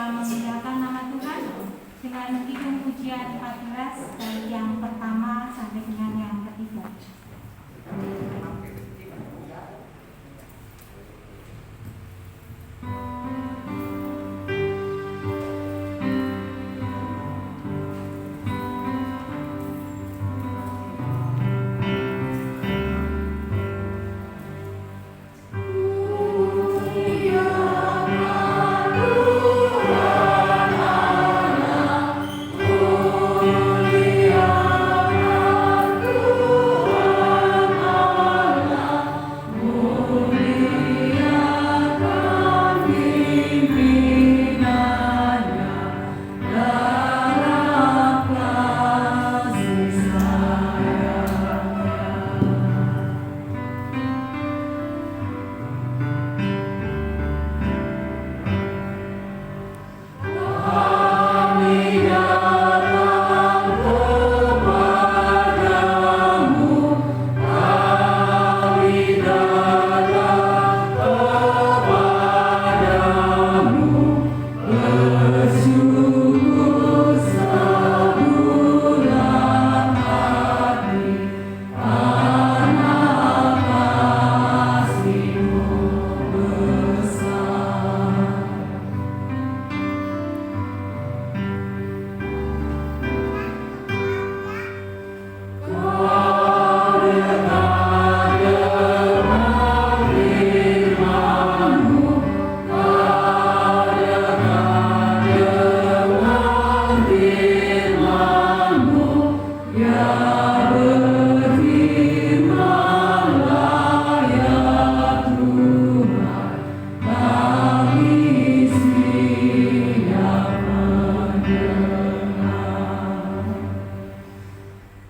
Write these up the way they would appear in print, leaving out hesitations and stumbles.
kita memuliakan nama Tuhan dengan kidung pujian 14 dari yang pertama sampai dengan yang ketiga.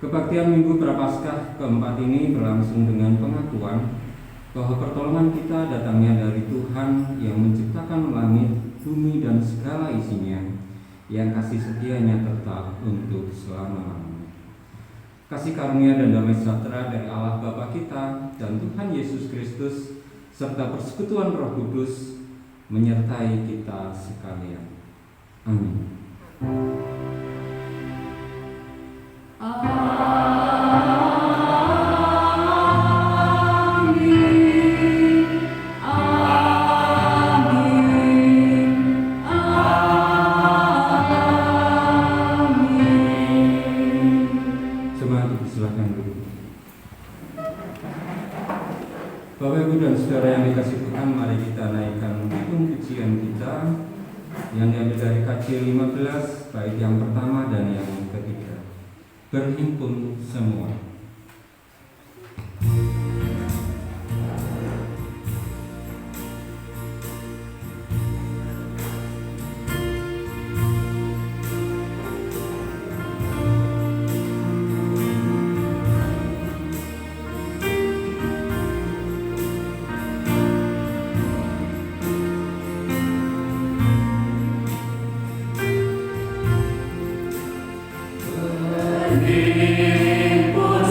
Kebaktian Minggu Prapaskah keempat ini berlangsung dengan pengakuan bahwa pertolongan kita datangnya dari Tuhan yang menciptakan langit, bumi, dan segala isinya, yang kasih setianya tetap untuk selama-lamanya. Kasih karunia dan damai sejahtera dari Allah Bapa kita dan Tuhan Yesus Kristus serta persekutuan Roh Kudus menyertai kita sekalian. Amin. Bapak, Ibu, dan Saudara yang dikasihi Tuhan, mari kita naikkan kidung pujian kita yang diambil dari KJ 15, bait yang pertama dan yang ketiga. Berhimpun semua. Berhimpun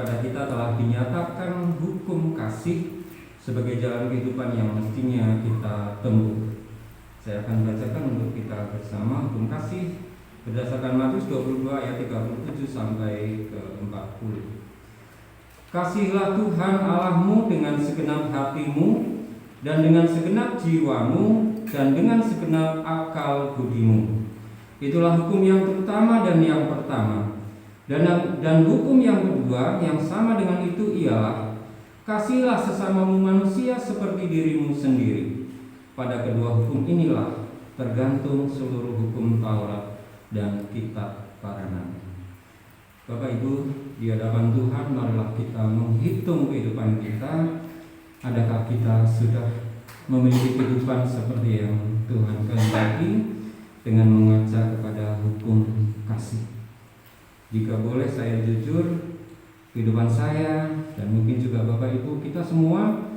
kepada kita telah dinyatakan hukum kasih sebagai jalan kehidupan yang mestinya kita tempuh. Saya akan bacakan untuk kita bersama hukum kasih berdasarkan Matius 22 ayat 37 sampai ke 40. Kasihlah Tuhan Allahmu dengan segenap hatimu dan dengan segenap jiwamu dan dengan segenap akal budimu. Itulah hukum yang pertama dan yang pertama. Dan hukum yang kedua yang sama dengan itu ialah kasihlah sesamamu manusia seperti dirimu sendiri. Pada kedua hukum inilah tergantung seluruh hukum Taurat dan kitab para nabi. Bapak Ibu, di hadapan Tuhan marilah kita menghitung kehidupan kita. Adakah kita sudah memiliki kehidupan seperti yang Tuhan kehendaki dengan mengajak kepada hukum kasih? Jika boleh saya jujur, kehidupan saya dan mungkin juga Bapak Ibu, kita semua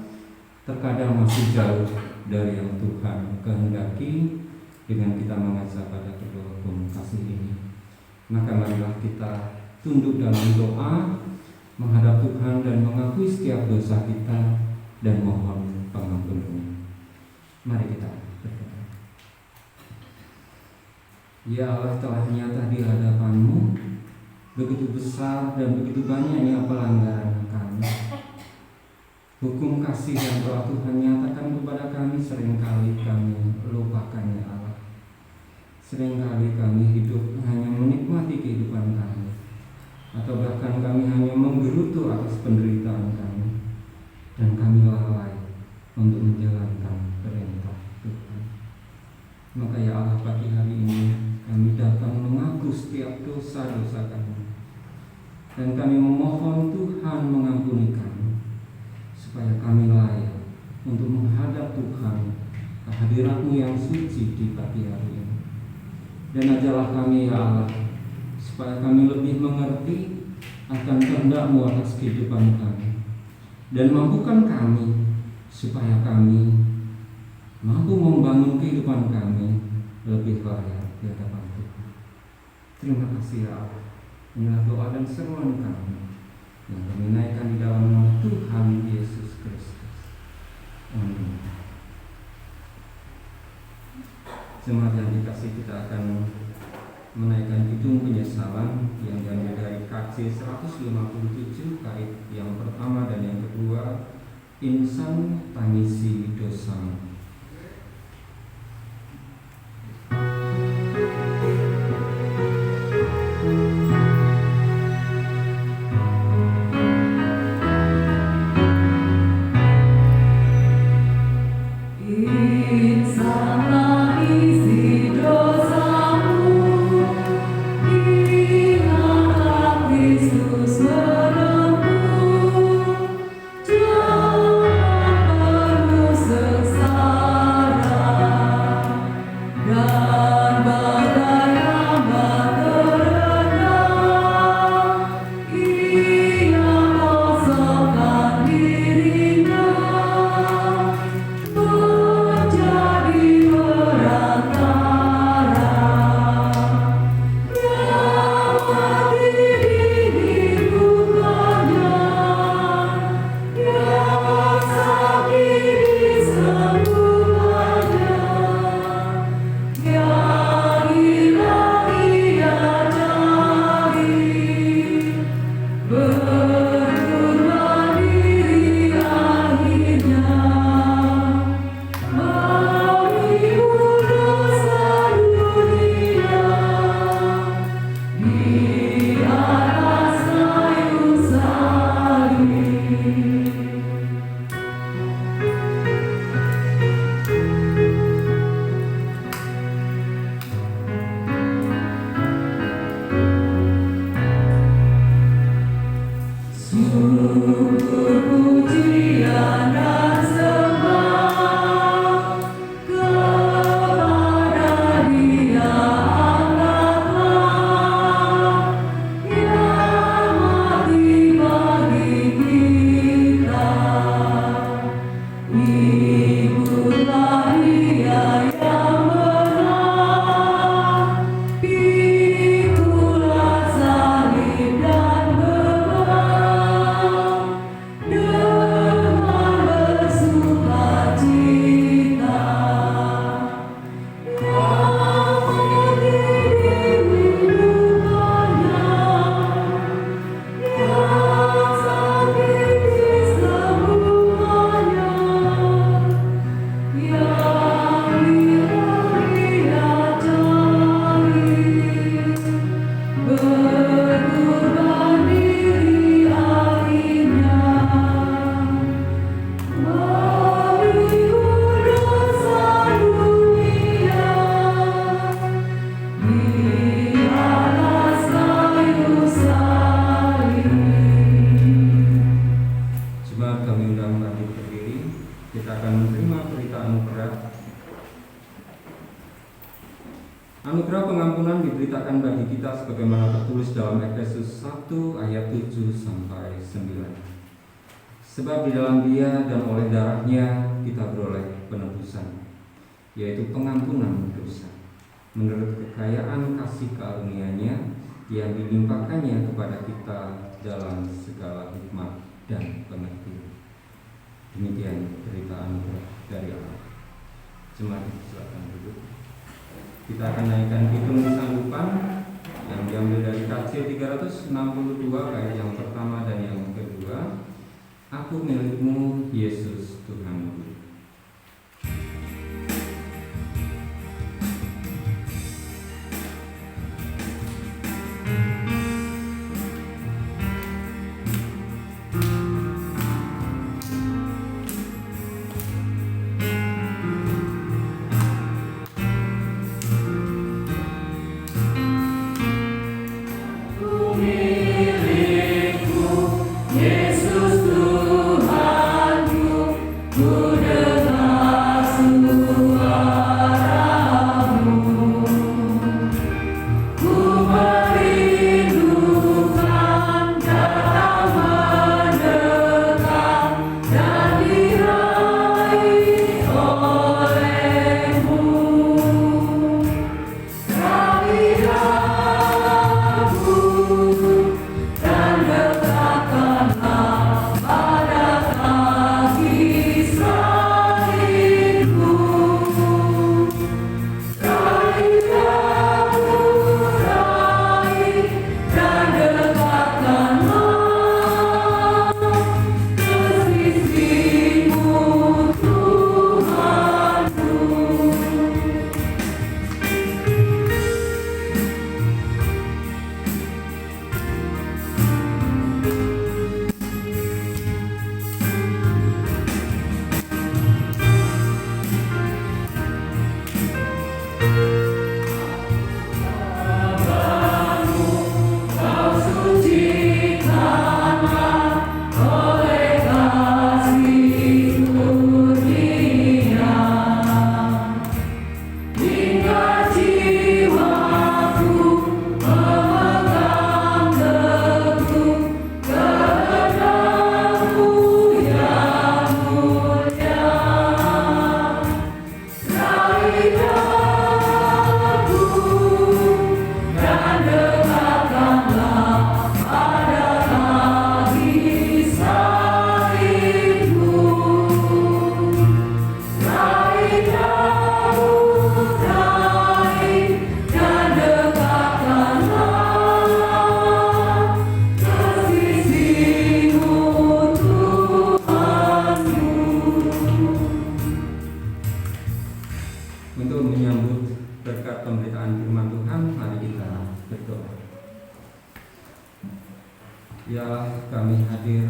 terkadang masih jauh dari yang Tuhan kehendaki dengan kita mengajak pada kedua hukum kasih ini. Maka marilah kita tunduk dalam doa, menghadap Tuhan dan mengakui setiap dosa kita dan mohon pengampunan. Mari kita berdoa. Ya Allah, telah nyata di hadapan-Mu, begitu besar dan begitu banyaknya pelanggaran kami. Hukum kasih yang telah Tuhan nyatakan kepada kami seringkali kami lupakan, ya Allah. Seringkali kami hidup hanya menikmati kehidupan kami, atau bahkan kami hanya menggerutu atas penderitaan kami, dan kami lalai untuk menjalankan perintah Tuhan. Maka ya Allah, pagi hari ini kami datang mengaku setiap dosa-dosa kami, dan kami memohon Tuhan mengampuni kami, supaya kami layak untuk menghadap Tuhan ke hadirat-Mu yang suci di pagi hari ini. Dan ajarlah kami ya Allah, supaya kami lebih mengerti akan kehendak-Mu atas kehidupan kami, dan mampukan kami supaya kami mampu membangun kehidupan kami lebih layak di hadapan Tuhan. Terima kasih ya Allah. Inilah doa dan seruan kami yang kami naikkan di dalam nama Tuhan Yesus Kristus. Amin. Jemaat yang dikasih, kita akan menaikkan kidung penyesalan yang diambil dari KC 157 kait yang pertama dan yang kedua, insan tangisi dosa. Jangan perlu sesat. bagi kita sebagaimana tertulis dalam Efesus 1 ayat 7 sampai 9. Sebab di dalam Dia dan oleh darahnya kita beroleh penebusan, yaitu pengampunan dosa, menurut kekayaan kasih karunia-Nya yang dilimpahkannya kepada kita dalam segala hikmat dan pengertian. Demikian berita anugerah dari Allah. Jemaat silakan duduk. Kita akan naikkan hitung sanggupan yang diambil dari Kancil 362 bait yang pertama dan yang kedua. Aku milikmu, Yesus Tuhanku. Untuk menyambut berkat pemberitaan firman Tuhan, mari kita berdoa. Ya, kami hadir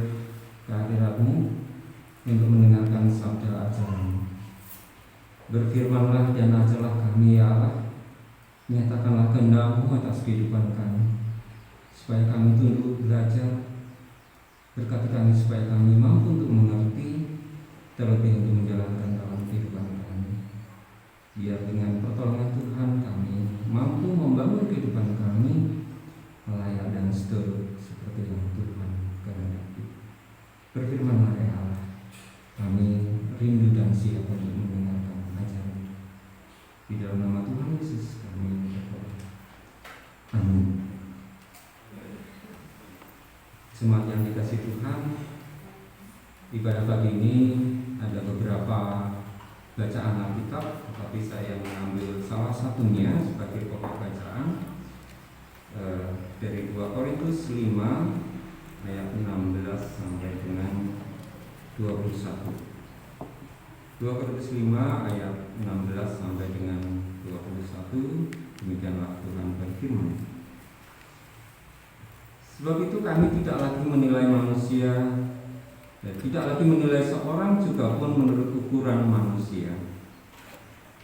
ke hadirat-Mu untuk mendengarkan sabda ajaran-Mu. Berfirmanlah dan ajarlah kami, ya Allah. Nyatakanlah kehendak-Mu atas kehidupan kami, supaya kami tunduk belajar. Berkati kami supaya kami mampu untuk mengerti, terlebih untuk menjalankan dalam kehidupan kami. Biar dengan pertolongan Tuhan kami mampu membangun kehidupan kami layak dan seturut seperti yang Tuhan kehendaki. Berfirmanlah ya Allah, kami rindu dan siap untuk mendengarkan ajaran. Di dalam nama Tuhan Yesus kami berdoa. Amin. Jemaat yang dikasihi Tuhan, ibadah pagi ini ada beberapa bacaan Alkitab, tetapi saya mengambil salah satunya sebagai pokok bacaan dari 2 Korintus 5 ayat 16 sampai dengan 21. 2 Korintus 5 ayat 16 sampai dengan 21. Demikianlah Tuhan berfirman. Sebab itu kami tidak lagi menilai manusia dan tidak lagi menilai seorang juga pun menurut ukuran manusia.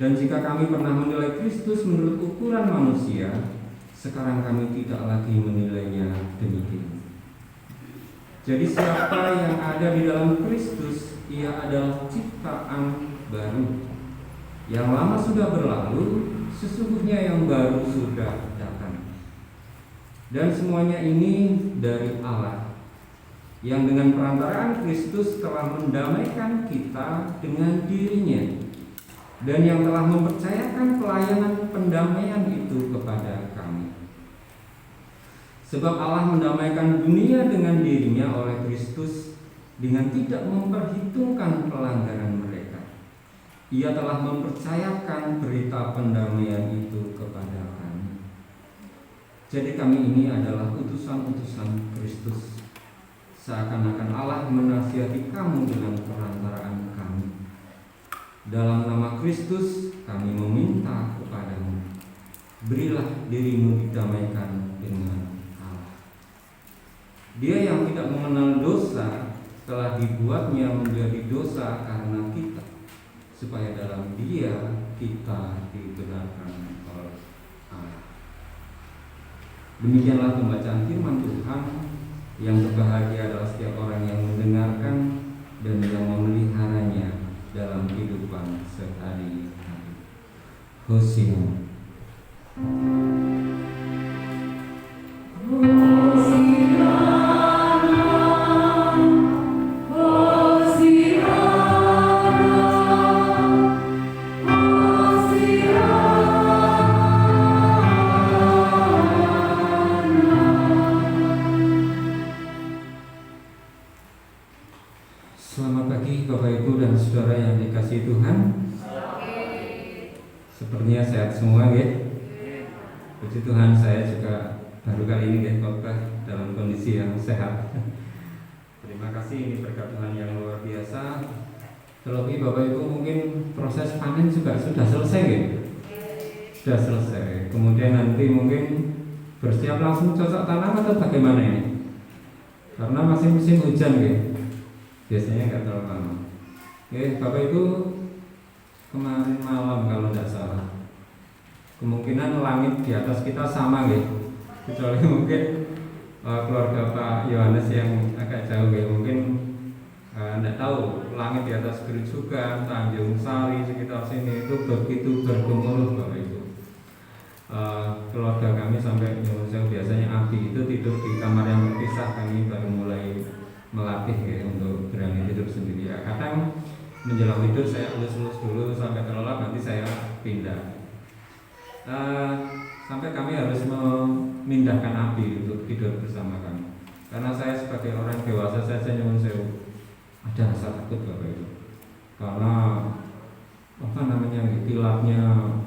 Dan jika kami pernah menilai Kristus menurut ukuran manusia, sekarang kami tidak lagi menilainya demikian. Jadi siapa yang ada di dalam Kristus, ia adalah ciptaan baru. Yang lama sudah berlalu, sesungguhnya yang baru sudah datang. Dan semuanya ini dari Allah, yang dengan perantaraan Kristus telah mendamaikan kita dengan dirinya, dan yang telah mempercayakan pelayanan pendamaian itu kepada kami. Sebab Allah mendamaikan dunia dengan dirinya oleh Kristus dengan tidak memperhitungkan pelanggaran mereka. Ia telah mempercayakan berita pendamaian itu kepada kami. Jadi kami ini adalah utusan-utusan Kristus. Seakan-akan Allah menasihati kamu dengan perantaraan kami. Dalam nama Kristus kami meminta kepadamu, berilah dirimu didamaikan dengan Allah. Dia yang tidak mengenal dosa telah dibuatnya menjadi dosa karena kita, supaya dalam Dia kita dibenarkan oleh Allah. Demikianlah pembacaan firman Tuhan. Yang berbahagia adalah setiap orang yang mendengarkan dan yang memeliharanya dalam kehidupan sehari-hari. Hosiana. Selamat pagi Bapak Ibu dan Saudara yang dikasihi Tuhan. Sepertinya sehat semua ya. Puji Tuhan, saya juga baru kali ini ya khotbah dalam kondisi yang sehat. Terima kasih, ini berkat Tuhan yang luar biasa. Terlebih Bapak Ibu mungkin proses panen juga sudah selesai ya. Sudah selesai. Kemudian nanti mungkin bersiap langsung cocok tanam atau bagaimana ini? Karena masih musim hujan ya. Biasanya nggak terlalu lama. Oke, Bapak Ibu, kemarin malam kalau tidak salah, kemungkinan langit di atas kita sama ya, kecuali mungkin keluarga Pak Yohanes yang agak jauh ya, mungkin tidak tahu langit di atas Gerujukan, Tanjung Sari sekitar sini itu begitu bergemuruh Bapak Ibu. Keluarga kami sampai yang biasanya api itu tidur di kamar yang terpisah, kami baru mulai melatih ya untuk berani tidur sendiri. Ya, kadang menjelang tidur saya elus-elus dulu sampai terlelap, nanti saya pindah. Sampai kami harus memindahkan api untuk tidur bersama kami. Karena saya sebagai orang dewasa saja nyuwun sewu, ada rasa takut Bapak Ibu. Karena kilatnya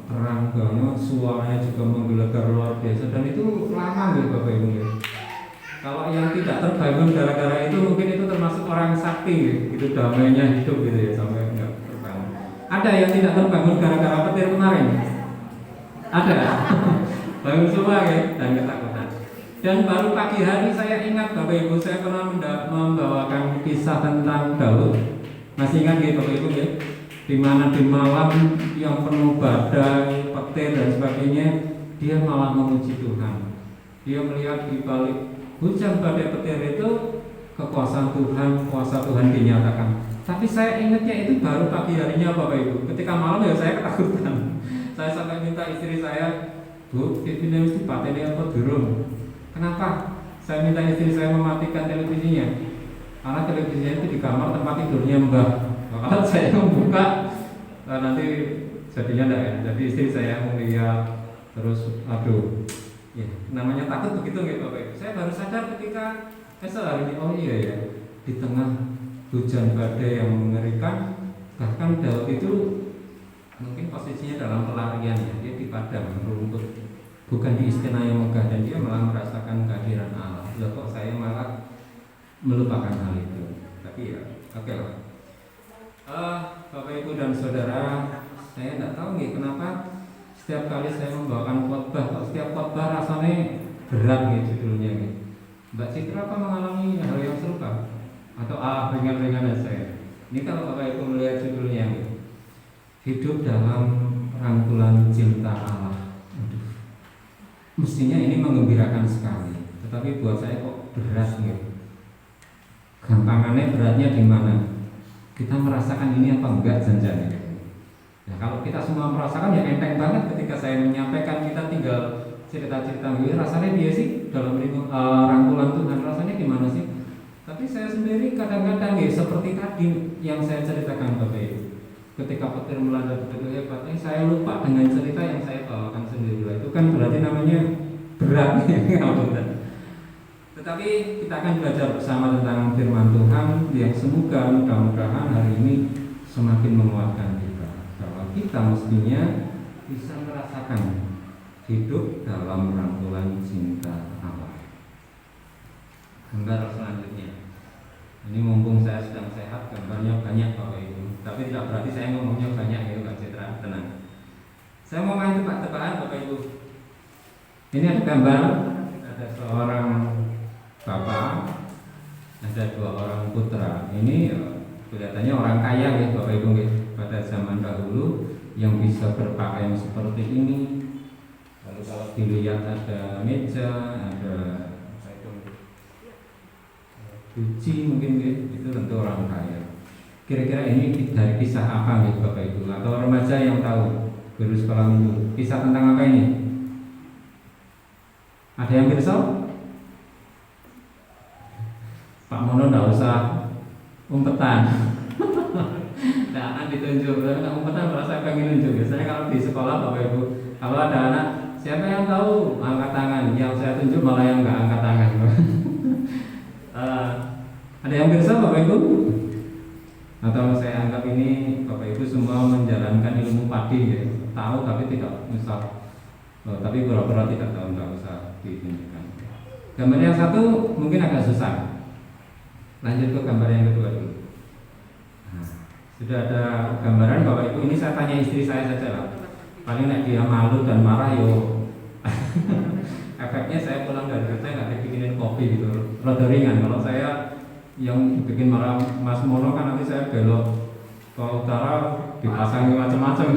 terang banget, suaranya juga menggelegar luar biasa, dan itu lama ya Bapak Ibu ya. Kalau yang tidak terbangun gara-gara itu mungkin itu termasuk orang sakti gitu, damainya hidup gitu ya, sampai enggak terbangun. Ada yang tidak terbangun gara-gara petir kemarin? Ada. Bangun semua ya, dan ketakutan. Dan baru pagi hari saya ingat Bapak Ibu, saya pernah membawakan kisah tentang Daud. Masih ingat ya Bapak Ibu ya? Di mana di malam yang penuh badai, petir dan sebagainya, dia malah memuji Tuhan. Dia melihat di balik hujan badai petir itu kekuasaan Tuhan, kuasa Tuhan dinyatakan. Tapi saya ingatnya itu baru pagi harinya Bapak Ibu. Ketika malam ya saya ketakutan. Saya sampai minta istri saya, Bu, TV-nya mesti pateni apa durung? Kenapa? Saya minta istri saya mematikan televisinya. Karena televisinya itu di kamar tempat tidurnya Mbah. Kalau saya membuka, nanti jadinya enggak ya. Jadi istri saya melihat terus, aduh. Ya, namanya takut begitu nggak Bapak Ibu? Saya baru sadar ketika esok hari ini, oh iya ya, di tengah hujan badai yang mengerikan, bahkan Daud itu mungkin posisinya dalam pelarian ya, dia di padang rumput, bukan di istana yang megah, dan dia malah merasakan kehadiran Allah. Loh kok saya malah melupakan hal itu? Tapi ya, oke lah. Bapak Ibu dan Saudara, saya tidak tahu nih kenapa setiap kali saya membawakan khotbah, kok setiap khotbah rasanya berat nih judulnya nih. Mbak Citra apa mengalami hal yang serupa? Atau ringan-ringan saya? Ini kalau Bapak Ibu melihat judulnya nih, hidup dalam rangkulan cinta Allah. Aduh. Mestinya ini menggembirakan sekali, tetapi buat saya kok berat nih. Gampangannya beratnya di mana? Kita merasakan ini apa enggak janjinya? Nah, kalau kita semua merasakan ya enteng banget ketika saya menyampaikan, kita tinggal cerita-cerita gitu rasanya dia sih dalam rangkulan Tuhan rasanya gimana sih? Tapi saya sendiri kadang-kadang ya seperti tadi yang saya ceritakan Bapak Ibu. Ketika petir melanda begitu hebatnya, saya lupa dengan cerita yang saya bawakan sendiri. Itu kan berarti namanya berat ya. Tetapi kita akan belajar bersama tentang firman Tuhan yang semoga mudah-mudahan hari ini semakin menguatkan kita bahwa kita mestinya bisa merasakan hidup dalam rangkulan cinta Allah. Gambar selanjutnya. Ini mumpung saya sedang sehat, gambarnya banyak Bapak Ibu. Tapi tidak berarti saya ngomongnya banyak ya Pak Citra, tenang. Saya mau main tebak-tebakan Bapak Ibu. Ini ada gambar, ada seorang bapak, ada 2 orang putra. Ini kelihatannya orang kaya ya Bapak Ibu ya. Pada zaman dahulu yang bisa berpakaian seperti ini. Lalu kalau dilihat ada meja, ada Guci mungkin gitu, itu tentu orang kaya. Kira-kira ini dari kisah apa nih Bapak Ibu? Atau remaja yang tahu guru sekolah minggu? Kisah tentang apa ini? Ada yang bisa? Pak Mono nggak usah umpetan. Tidak akan ditunjuk. Karena umpetan merasa pengen nunjuk. Biasanya kalau di sekolah Bapak Ibu, kalau ada anak siapa yang tahu angkat tangan, yang saya tunjuk malah yang nggak angkat tangan. Ada yang bisa Bapak Ibu? Atau saya anggap ini Bapak Ibu semua menjalankan ilmu padi ya, tahu tapi tidak usah, tapi pura-pura tidak tahu, nggak usah ditunjukkan. Gambar yang satu mungkin agak susah. Lanjut ke gambar yang kedua dulu. Nah, sudah ada gambaran Bapak Ibu. Ini saya tanya istri saya saja lah. Paling dia malu dan marah yo. Efeknya saya pulang dari kerja nggak dibikinin kopi gitu, rada ringan. Kalau saya yang bikin marah Mas Mono kan nanti saya belok ke utara dipasangi macam-macam.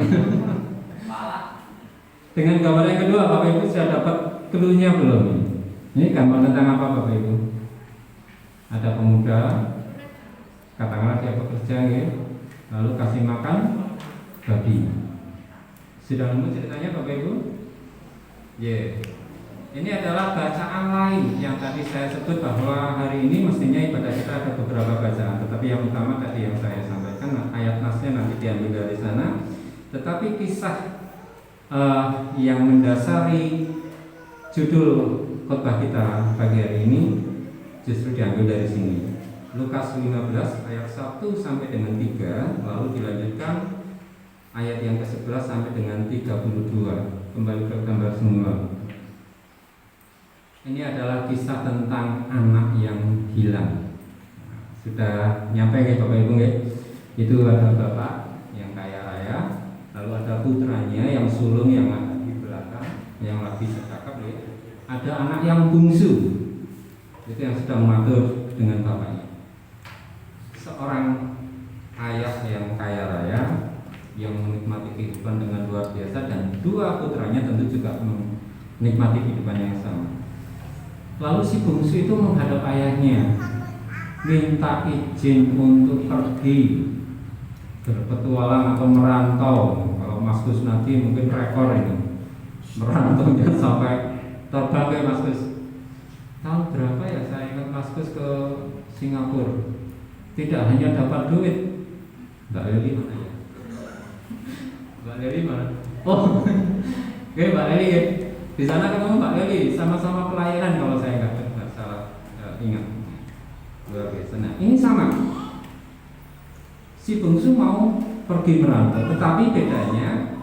Dengan gambar yang kedua Bapak Ibu sudah dapat clue-nya belum? Ini gambar tentang apa Bapak Ibu? Ada pemuda, katakanlah dia bekerja ya, lalu kasih makan babi. Sudah nemu ceritanya Bapak Ibu? Yeah. Ini adalah bacaan lain yang tadi saya sebut bahwa hari ini mestinya ibadah kita ada beberapa bacaan. Tetapi yang utama tadi yang saya sampaikan, ayat nasnya nanti diambil dari sana. Tetapi kisah yang mendasari judul khotbah kita pagi hari ini justru diambil dari sini. Lukas 15 ayat 1 sampai dengan 3, lalu dilanjutkan ayat yang ke-11 sampai dengan 32. Kembali ke gambar semula. Ini adalah kisah tentang anak yang hilang. Sudah nyampe ya Bapak Ibu ya? Itu ada bapak yang kaya raya, lalu ada putranya yang sulung yang ada di belakang, yang lagi cakap ya. Ada anak yang bungsu, itu yang sedang mengatur dengan bapaknya. Seorang ayah yang kaya raya yang menikmati kehidupan dengan luar biasa, dan 2 putranya tentu juga menikmati kehidupan yang sama. Lalu si bungsu itu menghadap ayahnya, minta izin untuk pergi berpetualang atau merantau. Kalau Mas Gus nanti mungkin rekor ini, merantaunya sampai terbang ke Mas Gus. Tahun berapa ya saya ingat Mas Gus ke Singapura. Tidak hanya dapat duit. Mbak Leli mana ya? Mbak Leli mana? Oh, oke Mbak Leli ya. Di sana ketemu Mbak Leli, sama-sama pelayanan kalau saya nggak salah ingat. Luar biasa. Nah, ini sama. Si bungsu mau pergi merantau, tetapi bedanya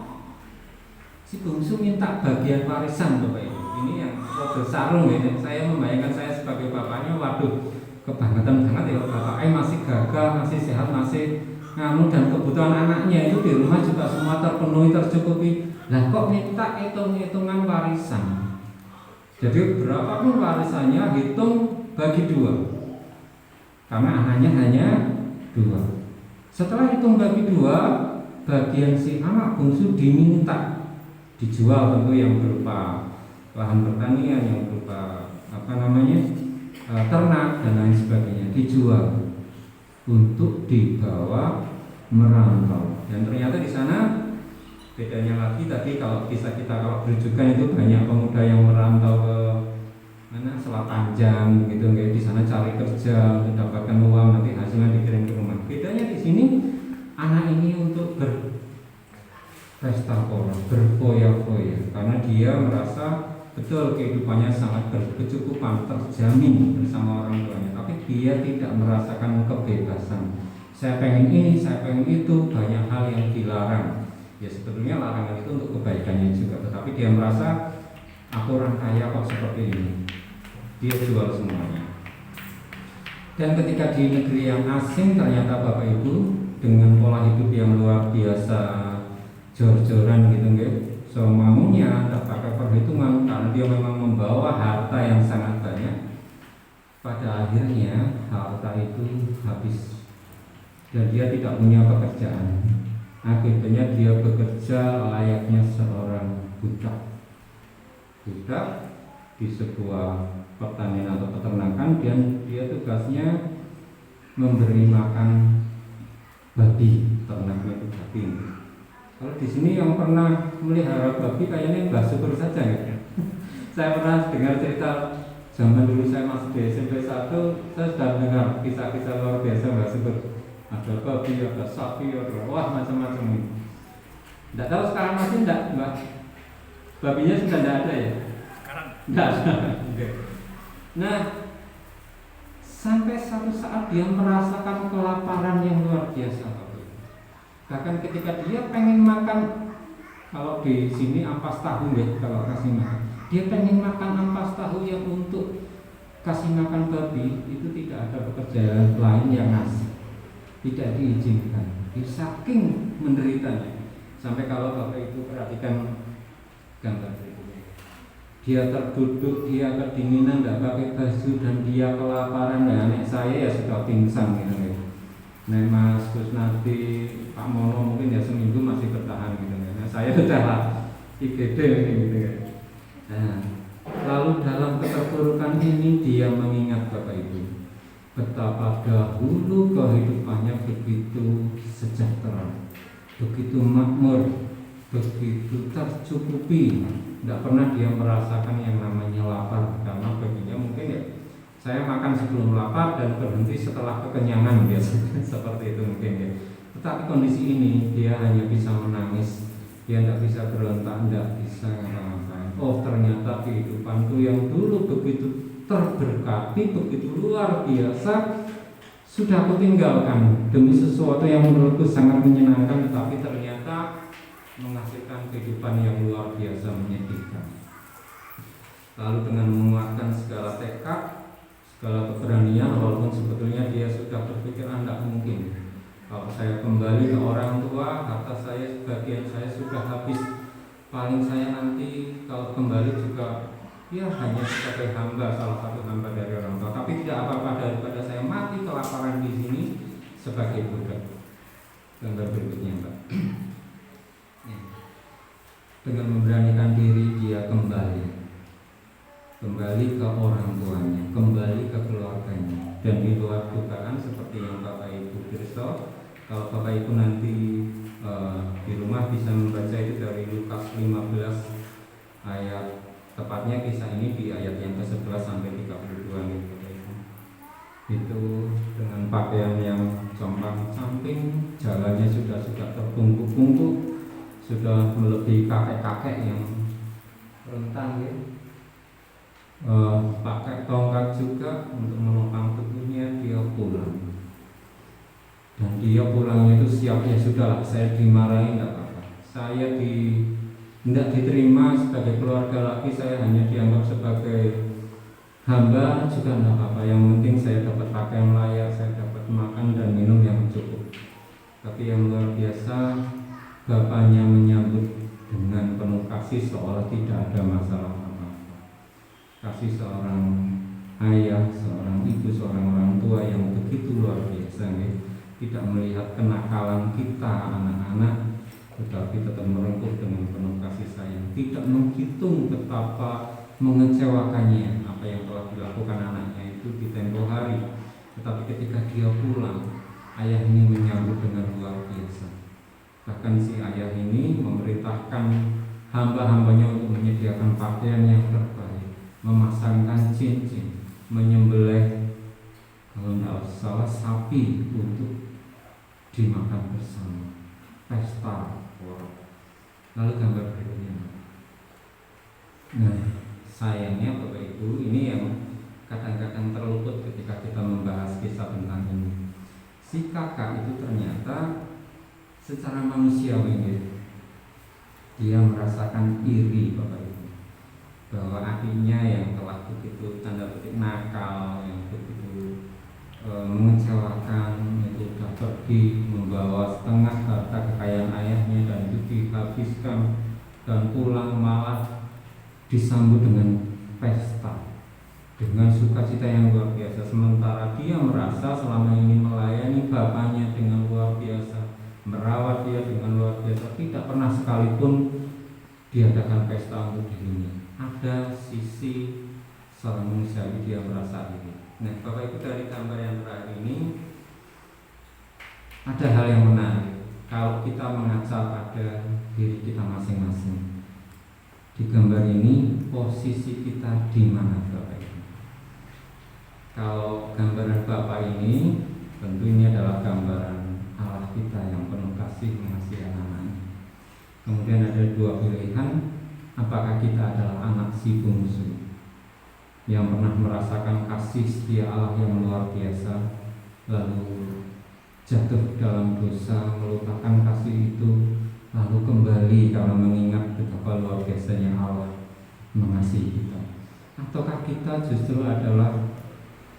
si bungsu minta bagian warisan Bapak Ibu. Ini yang kode sarung ya. Saya membayangkan saya sebagai bapaknya, waduh, kebangetan banget ya, bapaknya masih gagah, masih sehat, masih nganu, dan kebutuhan anaknya itu di rumah juga semua terpenuhi, tercukupi. Lah kok minta hitung-hitungan warisan? Jadi berapapun warisannya hitung bagi 2. Karena anaknya hanya 2. Setelah hitung bagi 2, bagian si anak bungsu diminta dijual, tentu yang berupa lahan pertanian, yang berupa ternak dan lain sebagainya, dijual untuk dibawa merantau. Dan ternyata di sana Bedanya lagi tadi kalau kalau berujukan itu banyak pemuda yang merantau ke mana Selat Panjang gitu, kayak di sana cari kerja untuk dapatkan uang, nanti hasilnya dikirim ke rumah. Bedanya di sini anak ini untuk berpesta pora, berfoya-foya, karena dia merasa betul kehidupannya sangat berkecukupan, terjamin bersama orang tuanya, tapi dia tidak merasakan kebebasan. Saya pengen ini, saya pengen itu, banyak hal yang dilarang. Ya sebetulnya larangan itu untuk kebaikannya juga, tetapi dia merasa aku orang kaya kok seperti ini. Dia jual semuanya. Dan ketika di negeri yang asing, ternyata Bapak Ibu dengan pola hidup yang luar biasa, jor-joran gitu nggih. So maunya tidak pakai perhitungan karena dia memang membawa harta yang sangat banyak. Pada akhirnya harta itu habis dan dia tidak punya pekerjaan. Akhirnya dia bekerja layaknya seorang budak di sebuah pertanian atau peternakan, dan dia tugasnya memberi makan babi, ternaknya itu babi. Kalau di sini yang pernah melihara babi kayaknya Mbah Syukur saja ya. Saya pernah dengar cerita zaman dulu saya masih di SMP 1, saya sudah dengar kisah-kisah luar biasa Mbah Syukur. Ada babi, ada sapi, ada wah macam-macam ini. Tidak tahu sekarang masih tidak, Mbak? Babinya sudah tidak ada ya? Sekarang tidak ada. Nah, sampai satu saat dia merasakan kelaparan yang luar biasa. Bahkan ketika dia pengen makan, kalau di sini ampas tahu ya, kalau kasih makan, dia pengen makan ampas tahu yang untuk kasih makan babi, itu tidak ada pekerjaan lain yang ngasih, tidak diizinkan. Dia saking menderitanya, sampai kalau Bapak Ibu perhatikan gambar itu, dia terduduk, dia kedinginan, tidak pakai baju, dan dia kelaparan. Ya, anak saya ya sudah pingsan gitu ya. Nah, Mas Kusnadi, Pak Mono mungkin ya seminggu masih bertahan gitu ya. Nah, saya sudah lah IGD gitu ya. Nah, lalu dalam keterpurukan ini dia mengingat Bapak Ibu betapa dahulu kehidupannya begitu sejahtera, begitu makmur, begitu tercukupi. Tidak pernah dia merasakan yang namanya lapar, karena baginya mungkin ya saya makan sebelum lapar dan berhenti setelah kekenyangan biasanya seperti itu mungkin ya. Tetapi kondisi ini dia hanya bisa menangis, dia tidak bisa berontak, tidak bisa ngapa-ngapain. Oh ternyata kehidupanku yang dulu begitu terberkati, begitu luar biasa, sudah aku tinggalkan demi sesuatu yang menurutku sangat menyenangkan, tetapi ternyata menghasilkan kehidupan yang luar biasa menyedihkan. Lalu dengan menguatkan segala tekad, segala keberanian, walaupun sebetulnya dia sudah berpikir tidak mungkin. Kalau saya kembali ke orang tua, harta saya sebagian saya sudah habis. Paling saya nanti kalau kembali juga ya hanya sebagai hamba, salah satu hamba dari orang tua. Tapi tidak apa-apa daripada saya mati kelaparan di sini sebagai budak. Gambar berikutnya, Pak. Dengan memberanikan diri dia kembali ke orang tuanya, kembali ke keluarganya, dan di luar dugaan seperti yang Bapak Ibu pirsa. Kalau Bapak Ibu nanti di rumah bisa membaca itu dari Lukas 15 ayat, tepatnya kisah ini di ayat yang ke-11 sampai 32 gitu. Itu dengan pakaian yang compang-camping, jalannya sudah terbungkuk-bungkuk, sudah melebihi kakek-kakek yang rentang ya. Pakai tongkat juga untuk menopang tubuhnya, dia pulang. Dan dia pulangnya itu siap, ya sudahlah, saya dimarahin tidak apa-apa, saya tidak diterima sebagai keluarga lagi, saya hanya dianggap sebagai hamba juga tidak apa-apa, yang penting saya dapat pakaian layak, saya dapat makan dan minum yang cukup. Tapi yang luar biasa, bapaknya menyambut dengan penuh kasih seolah tidak ada masalah apa-apa. Kasih seorang ayah, seorang ibu, seorang orang tua yang begitu luar biasa ya. Tidak melihat kenakalan kita anak-anak, tetapi tetap merengkuh dengan penuh kasih sayang. Tidak menghitung betapa mengecewakannya apa yang telah dilakukan anaknya itu di tempo hari. Tetapi ketika dia pulang, ayah ini menyambut dengan luar biasa. Bahkan si ayah ini memerintahkan hamba-hambanya untuk menyediakan pakaian yang terbaik, memasangkan cincin, menyembelih kalau tidak salah sapi untuk dimakan bersama, pesta orang. Lalu gambar berikutnya. Nah, sayangnya Bapak Ibu, ini yang kadang-kadang terluput ketika kita membahas kisah tentang ini. Si kakak itu ternyata secara manusiawi dia merasakan iri Bapak Ibu, bahwa adiknya yang telah begitu tanda petik nakal, yang begitu mengecewakan, itu sudah pergi membawa setengah harta kekayaan ayahnya dan itu dihabiskan, dan pulang malah disambut dengan pesta, dengan sukacita yang luar biasa. Sementara dia merasa selama ini melayani bapaknya dengan luar biasa, merawat dia dengan luar biasa, tidak pernah sekalipun diadakan pesta untuk dirinya. Ada sisi seorang manusia dia merasa ini. Nah, Bapak Ibu, dari gambar yang terakhir ini ada hal yang menarik. Kalau kita mengaca pada diri kita masing-masing, di gambar ini posisi kita di mana Bapak Ibu? Kalau gambaran Bapak ini, tentu ini adalah gambaran Allah kita yang penuh kasih mengasihi anak-anaknya. Kemudian ada dua pilihan, apakah kita adalah anak si bungsu yang pernah merasakan kasih setia Allah yang luar biasa, lalu jatuh dalam dosa, melupakan kasih itu, lalu kembali karena mengingat betapa luar biasanya Allah mengasihi kita. Ataukah kita justru adalah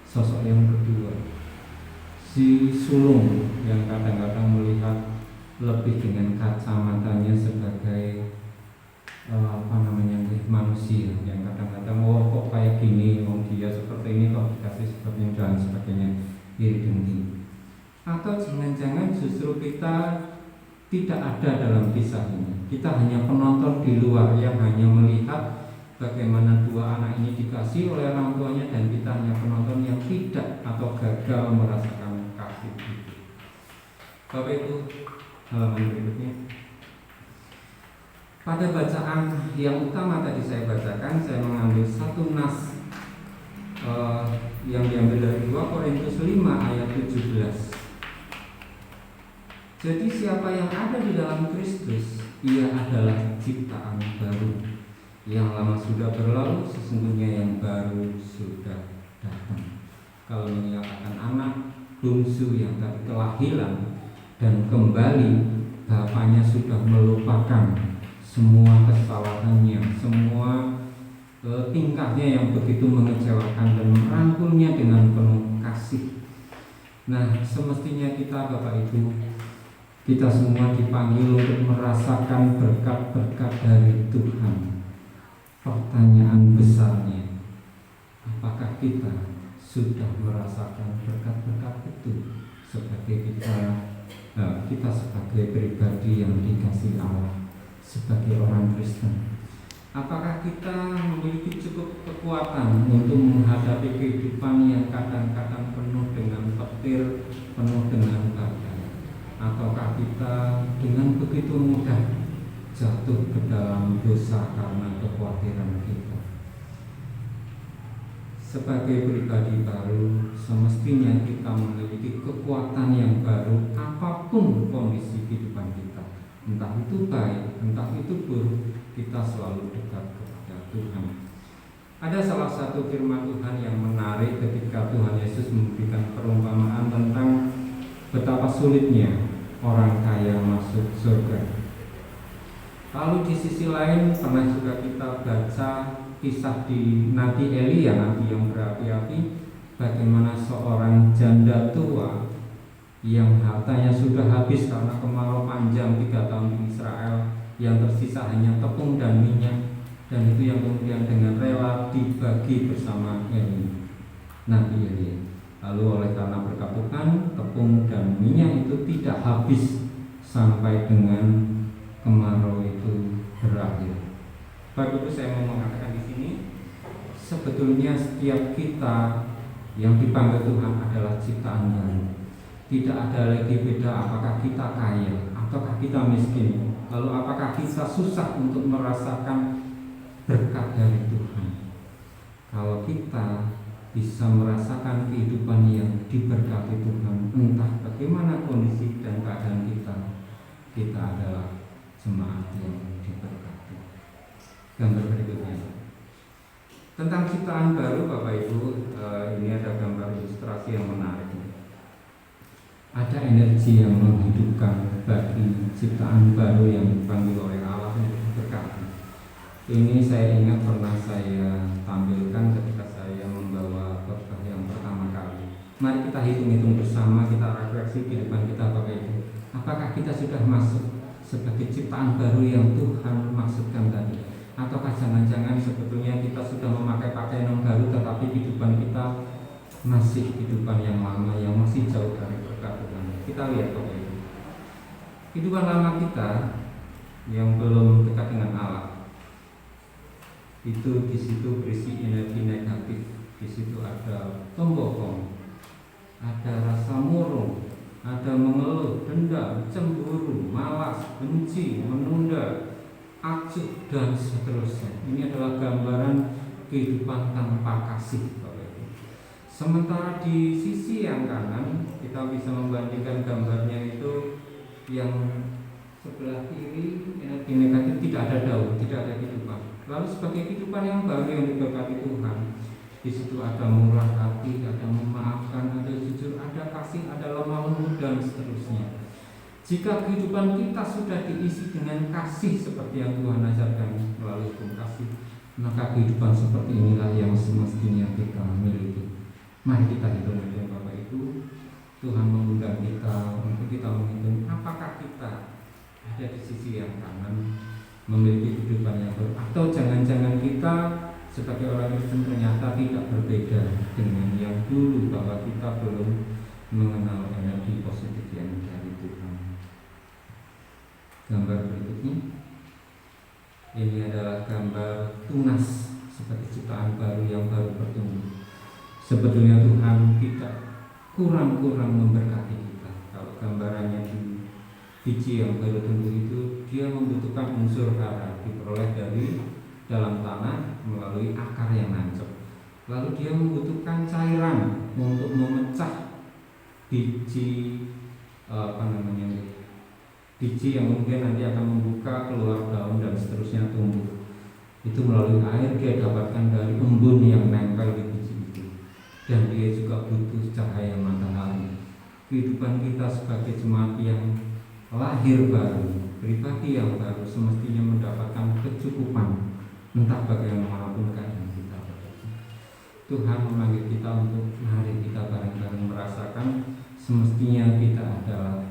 sosok yang kedua, si sulung yang kadang-kadang melihat lebih dengan kacamatanya sebagai manusia, yang kadang-kadang kok kayak gini, dia seperti ini kok dikasih seperti dan sebagainya, iri dengki. Atau jangan-jangan justru kita tidak ada dalam kisah ini, kita hanya penonton di luar yang hanya melihat bagaimana dua anak ini dikasih oleh orang tuanya, dan kita hanya penonton yang tidak atau gagal merasakan kasih itu. Bapak Ibu, halaman berikutnya. Pada bacaan yang utama tadi saya bacakan, saya mengambil satu nas yang diambil dari 2 Korintus 5 ayat 17. Jadi siapa yang ada di dalam Kristus, ia adalah ciptaan baru. Yang lama sudah berlalu, sesungguhnya yang baru sudah datang. Kalau menyatakan anak bungsu yang tadi telah hilang dan kembali, bapaknya sudah melupakan semua kesalahannya, semua tingkahnya yang begitu mengecewakan, dan merangkulnya dengan penuh kasih. Nah, semestinya kita Bapak Ibu, kita semua dipanggil untuk merasakan berkat-berkat dari Tuhan. Pertanyaan besarnya, apakah kita sudah merasakan berkat-berkat itu sebagai kita sebagai pribadi yang dikasihi Allah, sebagai orang Kristen? Apakah kita memiliki cukup kekuatan untuk menghadapi kehidupan yang kadang-kadang penuh dengan petir, penuh dengan badai? Ataukah kita dengan begitu mudah jatuh ke dalam dosa karena kekhawatiran kita? Sebagai pribadi baru, semestinya kita memiliki kekuatan yang baru apapun kondisi kehidupan kita. Entah itu baik, entah itu buruk, kita selalu dekat kepada Tuhan. Ada salah satu firman Tuhan yang menarik ketika Tuhan Yesus memberikan perumpamaan tentang betapa sulitnya orang kaya masuk surga. Lalu di sisi lain pernah juga kita baca kisah di Nabi Elia, nabi yang berapi-api, bagaimana seorang janda tua yang hartanya sudah habis karena kemarau panjang 3 tahun di Israel, yang tersisa hanya tepung dan minyak, dan itu yang kemudian dengan rela dibagi bersama Nabi Elia. Lalu oleh karena berkat Tuhan, tepung dan minyak itu tidak habis sampai dengan kemarau itu berakhir. Bapak Ibu, saya mau mengatakan di sini, sebetulnya setiap kita yang dipanggil Tuhan adalah ciptaan baru. Tidak ada lagi beda apakah kita kaya, ataukah kita miskin? Lalu apakah kita susah untuk merasakan berkat dari Tuhan? Kalau kita bisa merasakan kehidupan yang diberkati Tuhan, entah bagaimana kondisi dan keadaan kita adalah jemaat yang diberkati. Gambar berikutnya tentang ciptaan baru, Bapak Ibu. Ini ada gambar ilustrasi yang menarik. Ada energi yang menghidupkan bagi ciptaan baru yang dipanggil oleh Allah untuk diberkati. Ini saya ingat pernah saya tampilkan ketika saya membawa khotbah yang pertama kali. Mari kita hitung-hitung bersama, kita refleksi kehidupan kita, Bapak Ibu. Apakah kita sudah masuk sebagai ciptaan baru yang Tuhan maksudkan tadi? Ataukah jangan-jangan sebetulnya kita sudah memakai pakaian yang baru, tetapi kehidupan kita masih kehidupan yang lama, yang masih jauh dari berkat Tuhan? Kita lihat, Bapak Ibu, kehidupan lama kita yang belum dekat dengan Allah, itu di situ berisi energi negatif. Di situ ada pembohong, ada rasa murung, ada mengeluh, dendam, cemburu, malas, benci, menunda, acuh, dan seterusnya. Ini adalah gambaran kehidupan tanpa kasih, Bapak Ibu. Sementara di sisi yang kanan kita bisa membandingkan gambarnya itu yang sebelah kiri, energi negatif, tidak ada daun, tidak ada kehidupan. Lalu sebagai kehidupan yang baru yang diberkati Tuhan, di situ ada murah hati, ada memaafkan, ada jujur, ada kasih, ada lemah lembut, dan seterusnya. Jika kehidupan kita sudah diisi dengan kasih seperti yang Tuhan ajarkan melalui hukum kasih, maka kehidupan seperti inilah yang semestinya kita miliki. Mari kita hitung-hitung, Bapak Ibu. Tuhan mengundang kita untuk kita menghitung apakah kita ada di sisi yang kanan, memiliki kehidupan yang baru, atau jangan-jangan kita sebagai orang Kristen ternyata tidak berbeda dengan yang dulu, bahwa kita belum mengenal energi positif yang dari Tuhan. Gambar berikutnya, ini adalah gambar tunas sebagai ciptaan baru yang baru bertumbuh. Sebetulnya Tuhan tidak kurang-kurang memberkati kita. Kalau gambarannya di biji yang baru tumbuh itu, dia membutuhkan unsur hara diperoleh dari dalam tanah melalui akar yang nancep. Lalu dia membutuhkan cairan untuk memecah biji biji yang kemudian nanti akan membuka, keluar daun, dan seterusnya tumbuh. Itu melalui air dia dapatkan dari embun yang nempel di biji itu. Dan dia juga butuh cahaya matahari. Kehidupan kita sebagai jemaat yang lahir baru, pribadi yang baru, semestinya mendapatkan kecukupan, entah bagaimanapun keadaan kita. Tuhan memanggil kita untuk mari kita bareng-bareng merasakan semestinya kita adalah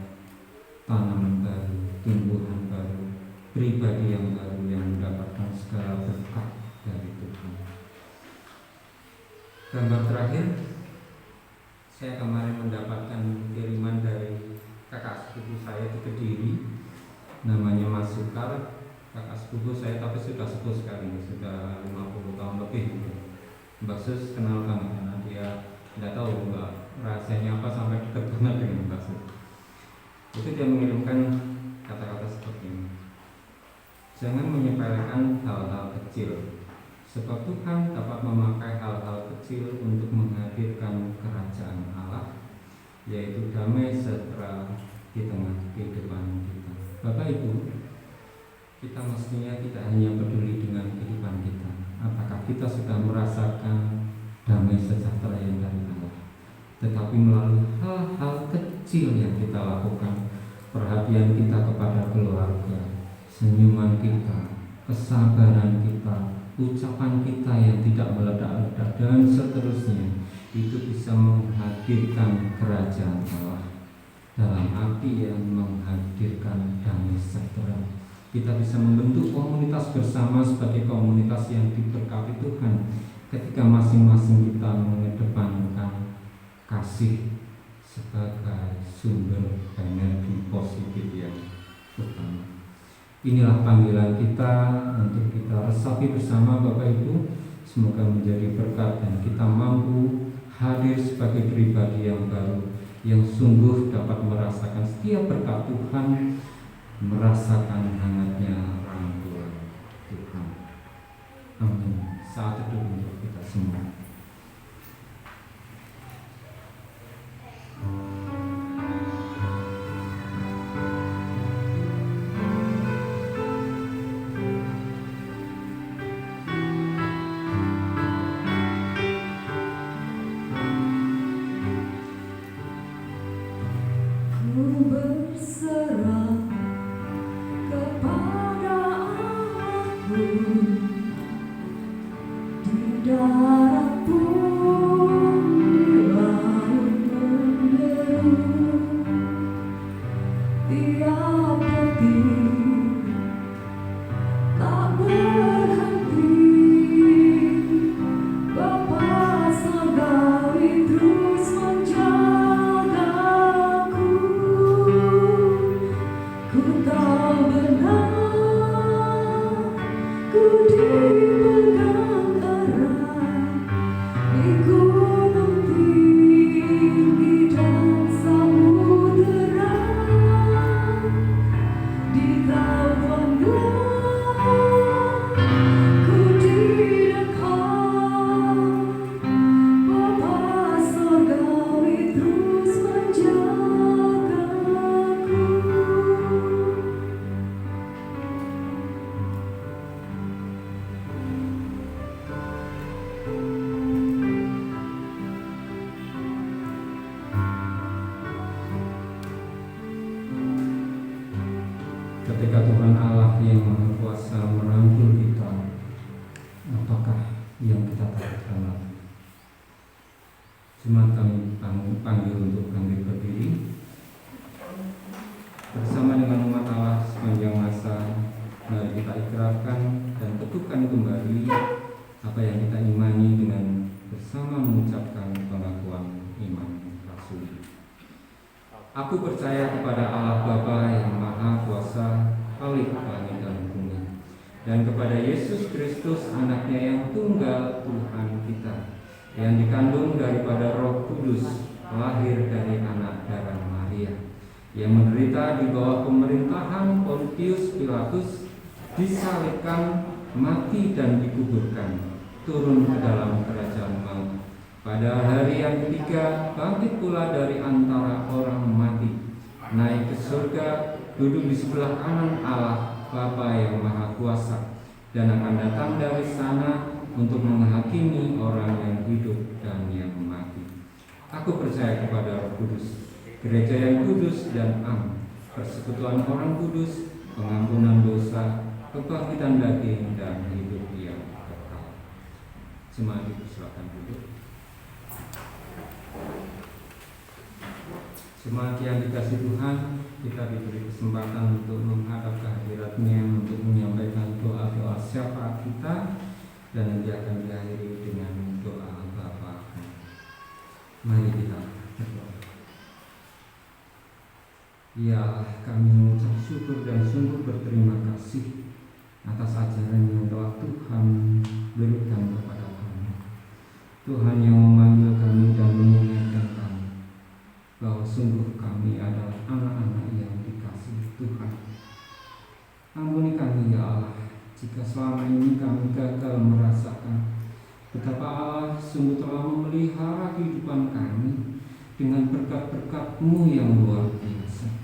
tanaman baru, tumbuhan baru, pribadi yang baru yang mendapatkan segala berkat dari Tuhan. Gambar terakhir, saya kemarin mendapatkan kiriman dari kakak sepupu saya di Kediri, namanya Mas Sukar. Kakak sepupu saya tapi sudah sepuh sekali, sudah 50 tahun lebih. Mbak Sus kenal kami karena dia tidak tahu Mbak rahasianya apa sampai dekat banget dengan Mbak Sus. Itu dia mengirimkan kata-kata seperti ini: jangan menyepelekan hal-hal kecil, sebab Tuhan dapat memakai hal-hal kecil untuk menghadirkan kerajaan Allah, yaitu damai sejahtera di tengah kehidupan kita. Bapak Ibu, kita mestinya tidak hanya peduli dengan kehidupan kita. Apakah kita sudah merasakan damai sejahtera yang dari Allah, tetapi melalui hal-hal kecil yang kita lakukan, perhatian kita kepada keluarga, senyuman kita, kesabaran kita, ucapan kita yang tidak meledak-ledak, dan seterusnya, itu bisa menghadirkan kerajaan Allah dalam arti yang menghadirkan damai sejahtera. Kita bisa membentuk komunitas bersama sebagai komunitas yang diberkati Tuhan ketika masing-masing kita mengedepankan kasih sebagai sumber energi positif yang utama. Inilah panggilan kita untuk kita resapi bersama, Bapak Ibu. Semoga menjadi berkat dan kita mampu hadir sebagai pribadi yang baru, yang sungguh dapat merasakan setiap berkat Tuhan merasakan hangatnya rangkulan Tuhan. Amin. Saat itu untuk kita semua. Ketika Tuhan Allah yang Maha Kuasa merangkul kita, apakah yang kita takutkan lagi? Cuma kami panggil untuk bangkit berdiri bersama dengan umat Allah sepanjang masa. Mari kita ikrarkan dan teguhkan kembali apa yang kita imani dengan bersama mengucapkan pengakuan iman rasuli. Aku percaya kepada Allah Bapa yang Maha Kuasa, Khalik langit dan bumi, dan kepada Yesus Kristus, anaknya yang tunggal Tuhan kita, yang dikandung daripada Roh Kudus, lahir dari anak darah Maria, yang menderita di bawah pemerintahan Pontius Pilatus, disalibkan, mati dan dikuburkan, turun ke dalam kerajaan maut. Pada hari yang ketiga, bangkit pula dari antara orang mati, naik ke surga, duduk di sebelah kanan Allah Bapa yang Maha Kuasa, dan akan datang dari sana untuk menghakimi orang yang hidup dan yang mati. Aku percaya kepada Roh Kudus, gereja yang kudus dan am, persekutuan orang kudus, pengampunan dosa, kebangkitan daging, dan hidup yang kekal. Jemaat dipersilakan duduk. Jemaat yang dikasih Tuhan, kita diberi kesempatan untuk menghadap kehadirat-Nya, untuk menyampaikan doa-doa syafaat kita, dan nanti akan diakhiri dengan doa Bapa. Mari kita berdoa. Ya Allah, kami mengucap syukur dan sungguh berterima kasih atas ajaran yang telah Tuhan berikan kepada kami. Tuhan yang memanggil kami dan mengingatkan kami bahwa sungguh kami adalah anak-anak yang dikasihi Tuhan. Ampuni kami ya Allah, jika selama ini kami gagal merasakan betapa Allah sungguh telah memelihara kehidupan kami dengan berkat-berkat-Mu yang luar biasa.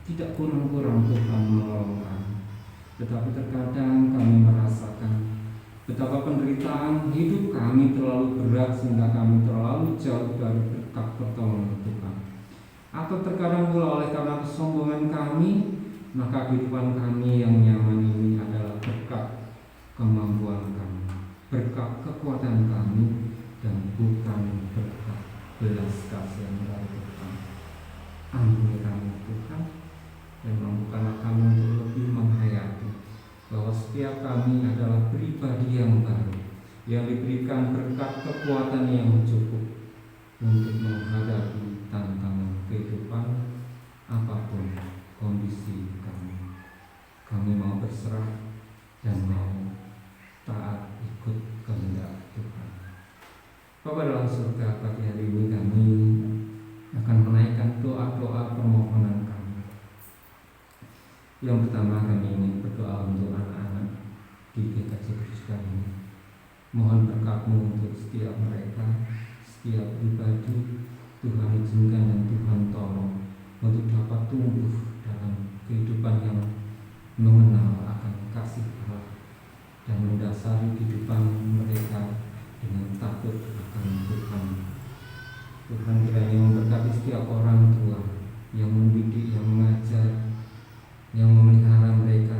Tidak kurang-kurang Tuhan menolong kami, tetapi terkadang kami merasakan betapa penderitaan hidup kami terlalu berat sehingga kami terlalu jauh dari berkat pertolongan Tuhan. Atau terkadang pula oleh karena kesombongan kami, maka kehidupan kami yang nyaman ini adalah berkat kemampuan kami, berkat kekuatan kami, dan bukan berkat belas kasihan dari Tuhan. Ampuni kami Tuhan, dan mampukanlah kami untuk lebih menghayati bahwa setiap kami adalah pribadi yang baru, yang diberikan berkat kekuatan yang cukup untuk menghadapi tantangan kehidupan apapun kondisi kami. Kami mau berserah dan mau taat ikut kehendak Tuhan. Bapa dalam surga, pagi hari ini kami akan menaikkan doa-doa permohonan kami. Yang pertama, kami ingin berdoa untuk anak-anak di GKJ Kristen ini. Mohon berkat-Mu untuk setiap mereka, setiap pribadi. Tuhan izinkan dan Tuhan tolong untuk dapat tumbuh dalam kehidupan yang mengenal akan kasih Allah dan mendasari kehidupan mereka dengan takut akan Tuhan. Tuhan kiranya memberkati setiap orang tua yang mendidik, yang mengajar, yang memelihara mereka.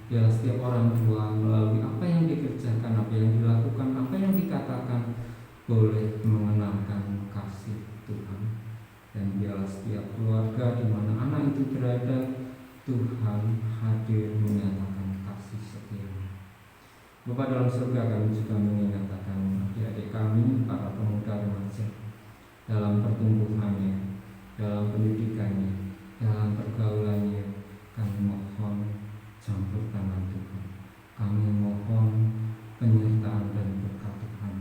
Biarlah setiap orang tua melalui apa yang dikerjakan, apa yang dilakukan, apa yang dikatakan boleh mengenalkan kasih Tuhan. Dan biarlah setiap keluarga di mana anak itu berada, Tuhan hadir menyatakan kasih setia. Bapa dalam surga, kami juga menyatakan adik-adik kami, para pemuda remaja, dalam pertumbuhannya, dalam pendidikannya, dalam pergaulannya, kami mohon campur tangan Tuhan. Kami mohon penyertaan dan berkat Tuhan,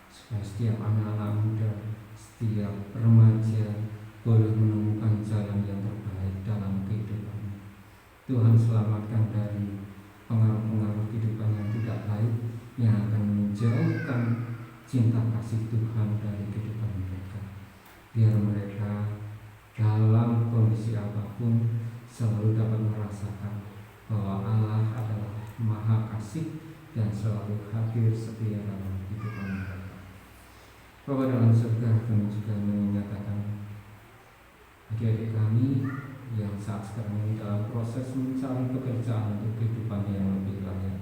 supaya setiap anak-anak muda, setiap remaja boleh menemukan jalan yang terbaik dalam kehidupannya. Tuhan selamatkan dari pengaruh-pengaruh kehidupan yang tidak baik, yang akan menjauhkan cinta kasih Tuhan dari kehidupan mereka. Biar mereka dalam kondisi apapun selalu dapat merasakan bahwa Allah adalah Maha Kasih dan selalu hadir setia dalam kehidupan mereka. Bapa dalam surga, kami juga menyatakan adik-adik kami yang saat sekarang ini dalam proses mencari pekerjaan untuk kehidupan yang lebih layak.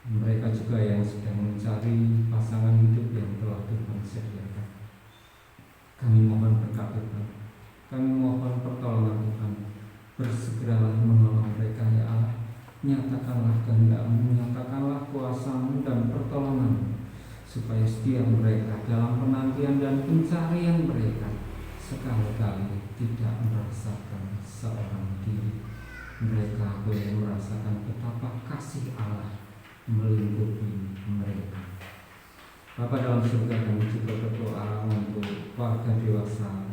Mereka juga yang sedang mencari pasangan hidup yang telah Tuhan sediakan. Kami mohon berkat Tuhan, kami mohon pertolongan Tuhan. Bersegeralah menolong mereka ya Allah. Nyatakanlah kehendak-Mu, nyatakanlah kuasa-Mu dan pertolongan-Mu, supaya setiap mereka dalam penantian dan pencarian mereka sekali-kali tidak merasakan seorang diri. Mereka boleh merasakan betapa kasih Allah melingkupi mereka. Bapa dalam surga, kami juga berdoa untuk warga dewasa,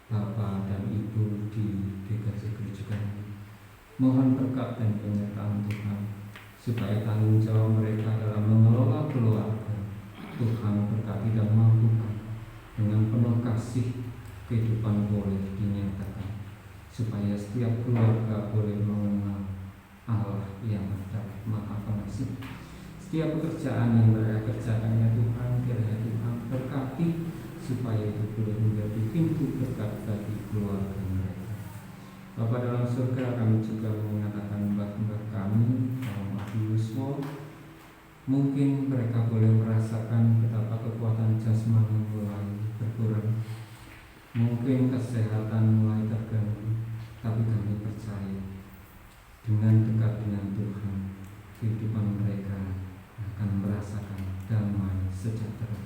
Bapak dan Ibu di GKJ Gereja. Mohon berkat dan penyertaan Tuhan, supaya tanggung jawab mereka dalam mengelola keluarga Tuhan berkati dan mampukan. Dengan penuh kasih kehidupan boleh dinyatakan, supaya setiap keluarga boleh mengenal Allah yang adalah Maha Pengasih. Setiap pekerjaan yang mereka kerjakannya Tuhan, kiranya Tuhan berkati, supaya itu boleh menjadi pintu berkat bagi keluarga mereka. Bapa dalam surga, kami juga mengatakan mbah-mbah kami dalam Adi Yuswo. Mungkin mereka boleh merasakan betapa kekuatan jasmani mulai berkurang, mungkin kesehatan mulai terganggu, tapi kami percaya dengan dekat dengan Tuhan, kehidupan mereka akan merasakan damai sejahtera.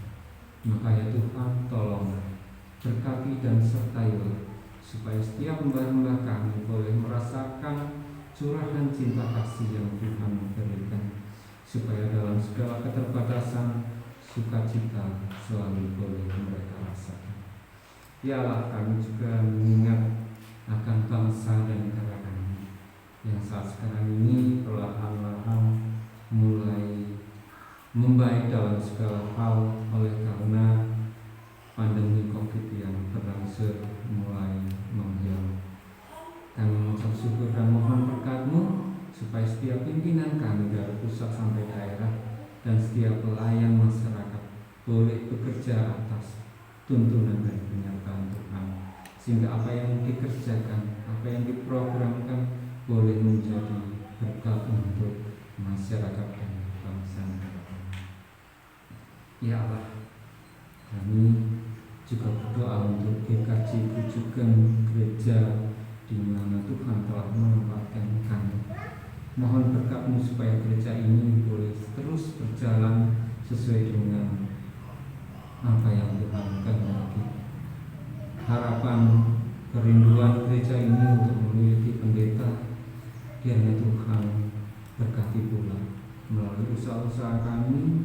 Maka ya Tuhan, tolonglah, berkati dan sertailah, supaya setiap mbah-mbah kami boleh merasakan curahan cinta kasih yang Tuhan berikan, supaya dalam segala keterbatasan sukacita selalu boleh mereka rasakan. Ya Allah, kami juga mengingat akan bangsa dan negara kami yang saat sekarang ini perlahan-lahan mulai membaik dalam segala hal oleh karena pandemi COVID yang berangsur mulai menghilang. Kami mengucap syukur dan mohon berkat-Mu, supaya setiap pimpinan kami dari pusat sampai daerah dan setiap pelayan masyarakat boleh bekerja atas tuntunan dan penyertaan Tuhan, sehingga apa yang dikerjakan, apa yang diprogramkan boleh menjadi berkat untuk masyarakat dan bangsa negara. Ya Allah, kami juga berdoa untuk GKJ Rujukan Gereja di mana Tuhan telah menempatkan kami. Mohon berkat-Mu supaya gereja ini boleh terus berjalan sesuai dengan apa yang Tuhan kehendaki. Harapan kerinduan gereja ini untuk memiliki pendeta, kiranya Tuhan berkati pula melalui usaha-usaha kami.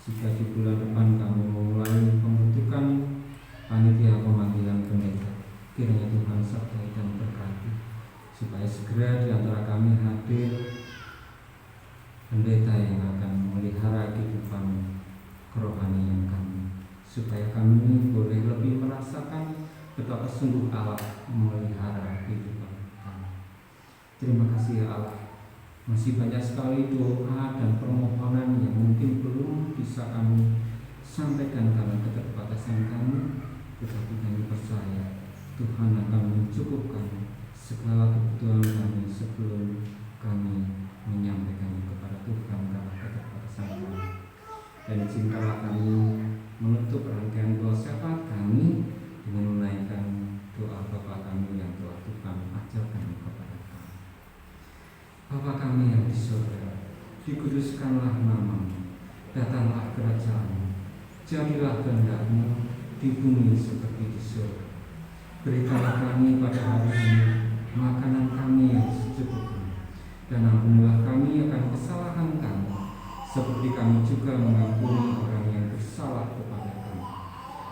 Jika di bulan depan kami memulai pembentukan panitia pemanggilan pendeta, kiranya Tuhan sertai dan berkati, supaya supaya kami boleh lebih merasakan betapa sungguh Allah memelihara kehidupan kami. Terima kasih ya Allah. Masih banyak sekali doa dan permohonan yang mungkin belum bisa kami sampaikan karena keterbatasan kami, tetapi kami percaya Tuhan akan mencukupkan segala kebutuhan kami sebelum kami menyampaikannya kepada Tuhan karena keterbatasan kami. Dan izinkanlah kami menutup rangkaian doa syafaat kami dengan menaikkan doa Bapa kami yang telah Tuhan ajarkan kepada kami. Bapa kami yang di surga, dikuduskanlah namamu, datanglah kerajaan-mu, jadilah kehendak-mu di bumi seperti di surga. Berikanlah kami pada hari ini makanan kami yang secukupnya, dan ampunilah kami akan kesalahan kami, seperti kami juga mengampuni orang yang bersalah kepada kami.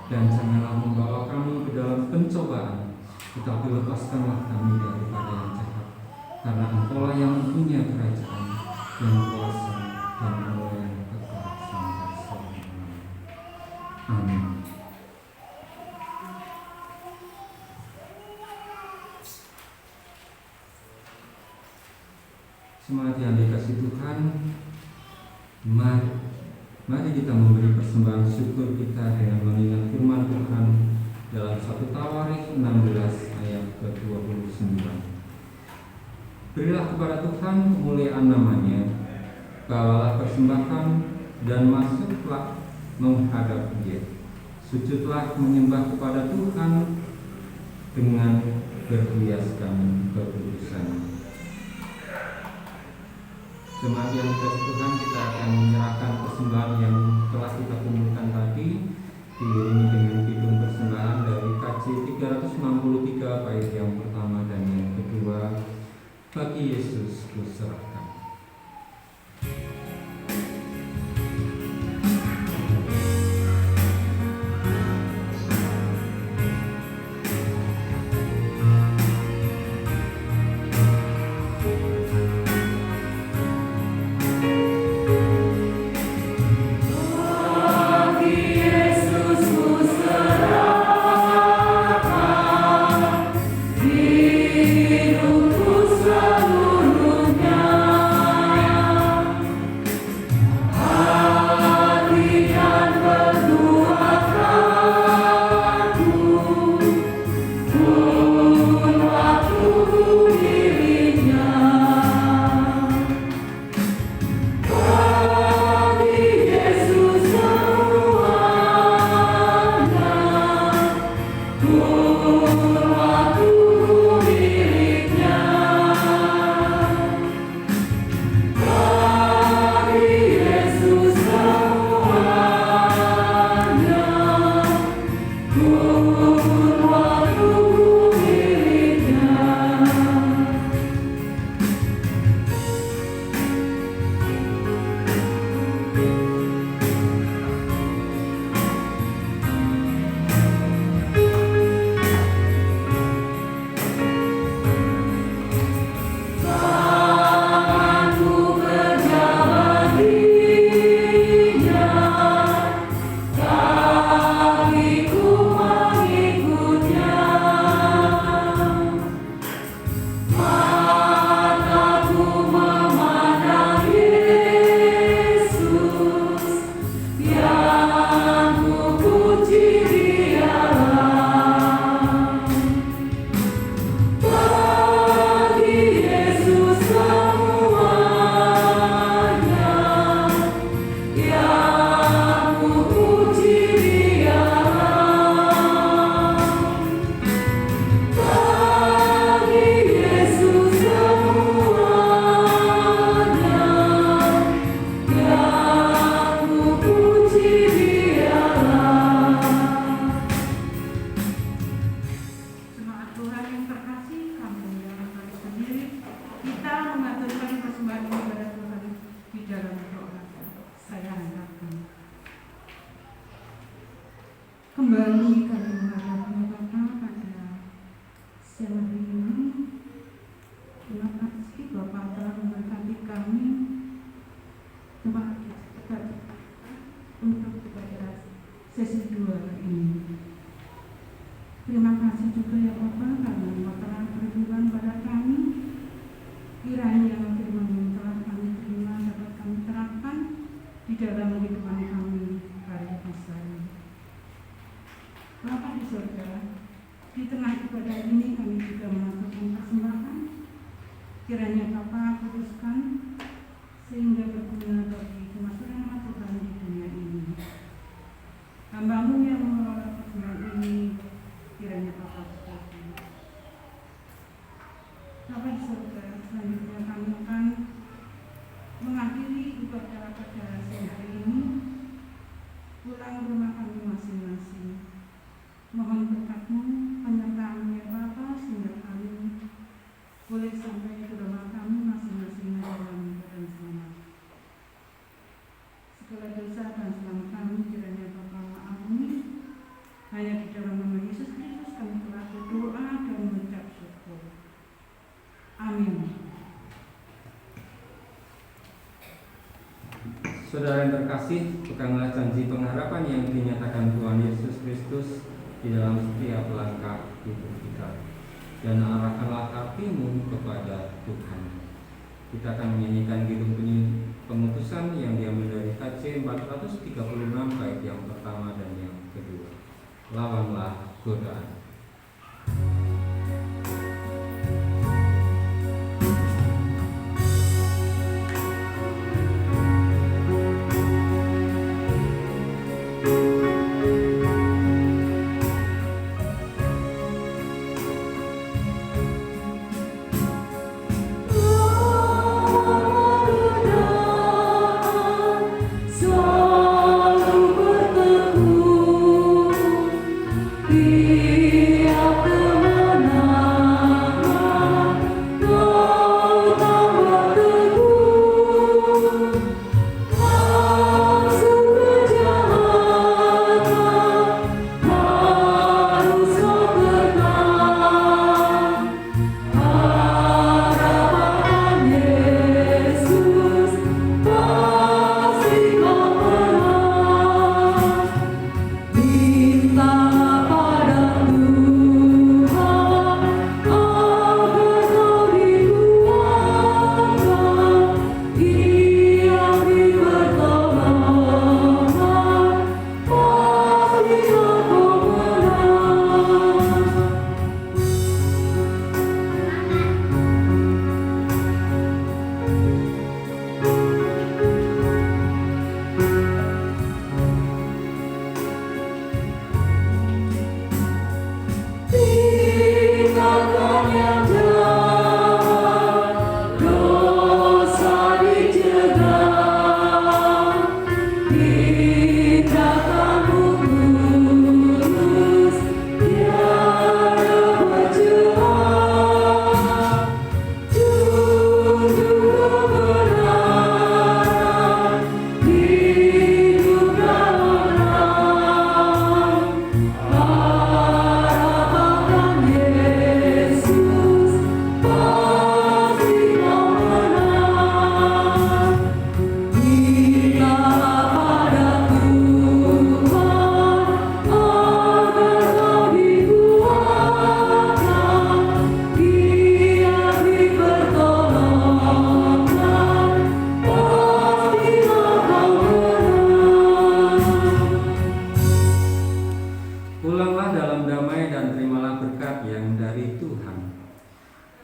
Dan janganlah membawa kami ke dalam pencobaan, tetapi lepaskanlah kami daripada yang jahat, karena Engkaulah yang mempunyai kerajaan dan kuasa dan kemuliaan kekal sampai selama-lamanya. Amin. Semangat yang dikasih Tuhan, mari kita memberi persembahan syukur kita dengan mengingat firman Tuhan dalam 1 Tawarikh 16 ayat ke-29. Berilah kepada Tuhan kemuliaan namanya, bawalah persembahan dan masuklah menghadap Dia. Sujudlah menyembah kepada Tuhan dengan berhiaskan kekudusan. Jemaat yang dikasihi Tuhan, kita akan menyerahkan persembahan yang telah kita kumpulkan tadi diiringi dengan kidung persembahan dari KJ 363 bait yang pertama dan yang kedua, Bagi Yesus kuserahkan. Kembali kami menghadapnya Bapa pada siang hari ini. Terima kasih Bapa telah memberkati kami jemaat kita untuk ibadah sesi sesi 2 ini. Terima kasih juga ya Bapak karena Engkau telah berfirman pada kami. Kiranya firman yang telah kami terima dapat kami terapkan di dalam kehidupan kami hari ini. Bapa di surga, di tengah ibadah ini kami juga melakukan persembahan. Kiranya Bapa kuduskan sehingga berguna bagi kemaslahatan nama Tuhan di dunia ini. Hamba-Mu yang mengelola persembahan ini, kiranya Bapa berkati. Bapa di surga, selanjutnya kami akan mengakhiri ibadah pada siang hari ini. Pulang rumah kami masing-masing. Mohon berkat-Mu, penyertaan-Mu ya Bapa, sehingga kami boleh sampai ke rumah kami masing-masing dalam keadaan selamat. Segala dosa dan selamat kami kiranya Bapa ampuni. Hanya di dalam nama Yesus Kristus kami telah berdoa dan mengucap syukur. Amin. Saudara yang terkasih, peganglah janji pengharapan yang dinyatakan Tuhan Yesus Kristus di dalam setiap langkah hidup kita, dan arahkanlah hatimu kepada Tuhan. Kita akan menyanyikan kidung pengutusan yang diambil dari KJ 436 bait yang pertama dan yang kedua. Lawanlah godaan.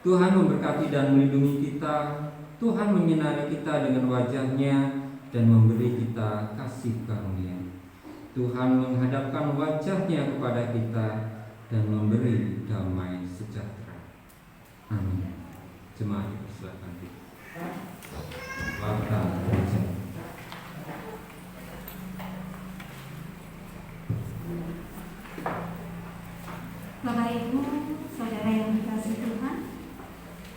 Tuhan memberkati dan melindungi kita. Tuhan menyinari kita dengan wajah-Nya dan memberi kita kasih karunia. Tuhan menghadapkan wajah-Nya kepada kita dan memberi damai sejahtera. Amin. Jemaat silakan. Warta gereja. Bapak Ibu, saudara yang dikasihi Tuhan,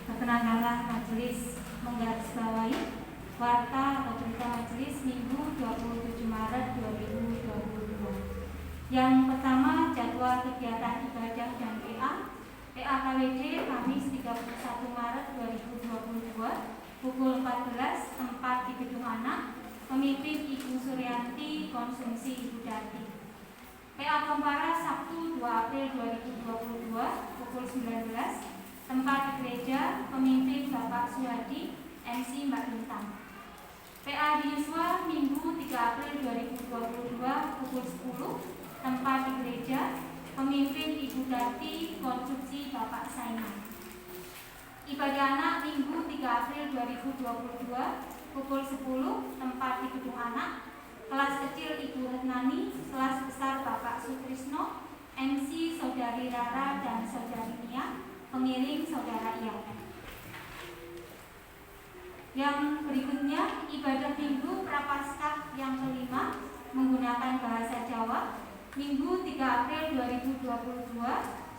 perkenankanlah majelis menggarisbawahi warta atau berita majelis Minggu 27 Maret 2022. Yang pertama, jadwal kegiatan ibadah dan PAKWD Kamis 31 Maret 2022 pukul 14, tempat di Gedung Anak, pemimpin Ibu Suryanti, konsumsi Ibu Dati. April 2022 pukul 19, tempat di gereja, pemimpin Bapak Suhadi, MC Mbak Bintang. PA di Yuswa Minggu 3 April 2022 pukul 10, tempat di gereja, pemimpin Ibu Dati, konstruksi Bapak Saiman. Ibadah anak Minggu 3 April 2022 pukul 10, tempat di gedung anak, kelas kecil Ibu Retnani, kelas besar Bapak Sutrisno, MC Saudari Rara dan Saudari Nia, pengiring Saudara Ian. Yang berikutnya, ibadah Minggu Prapaskah yang kelima menggunakan bahasa Jawa, Minggu 3 April 2022,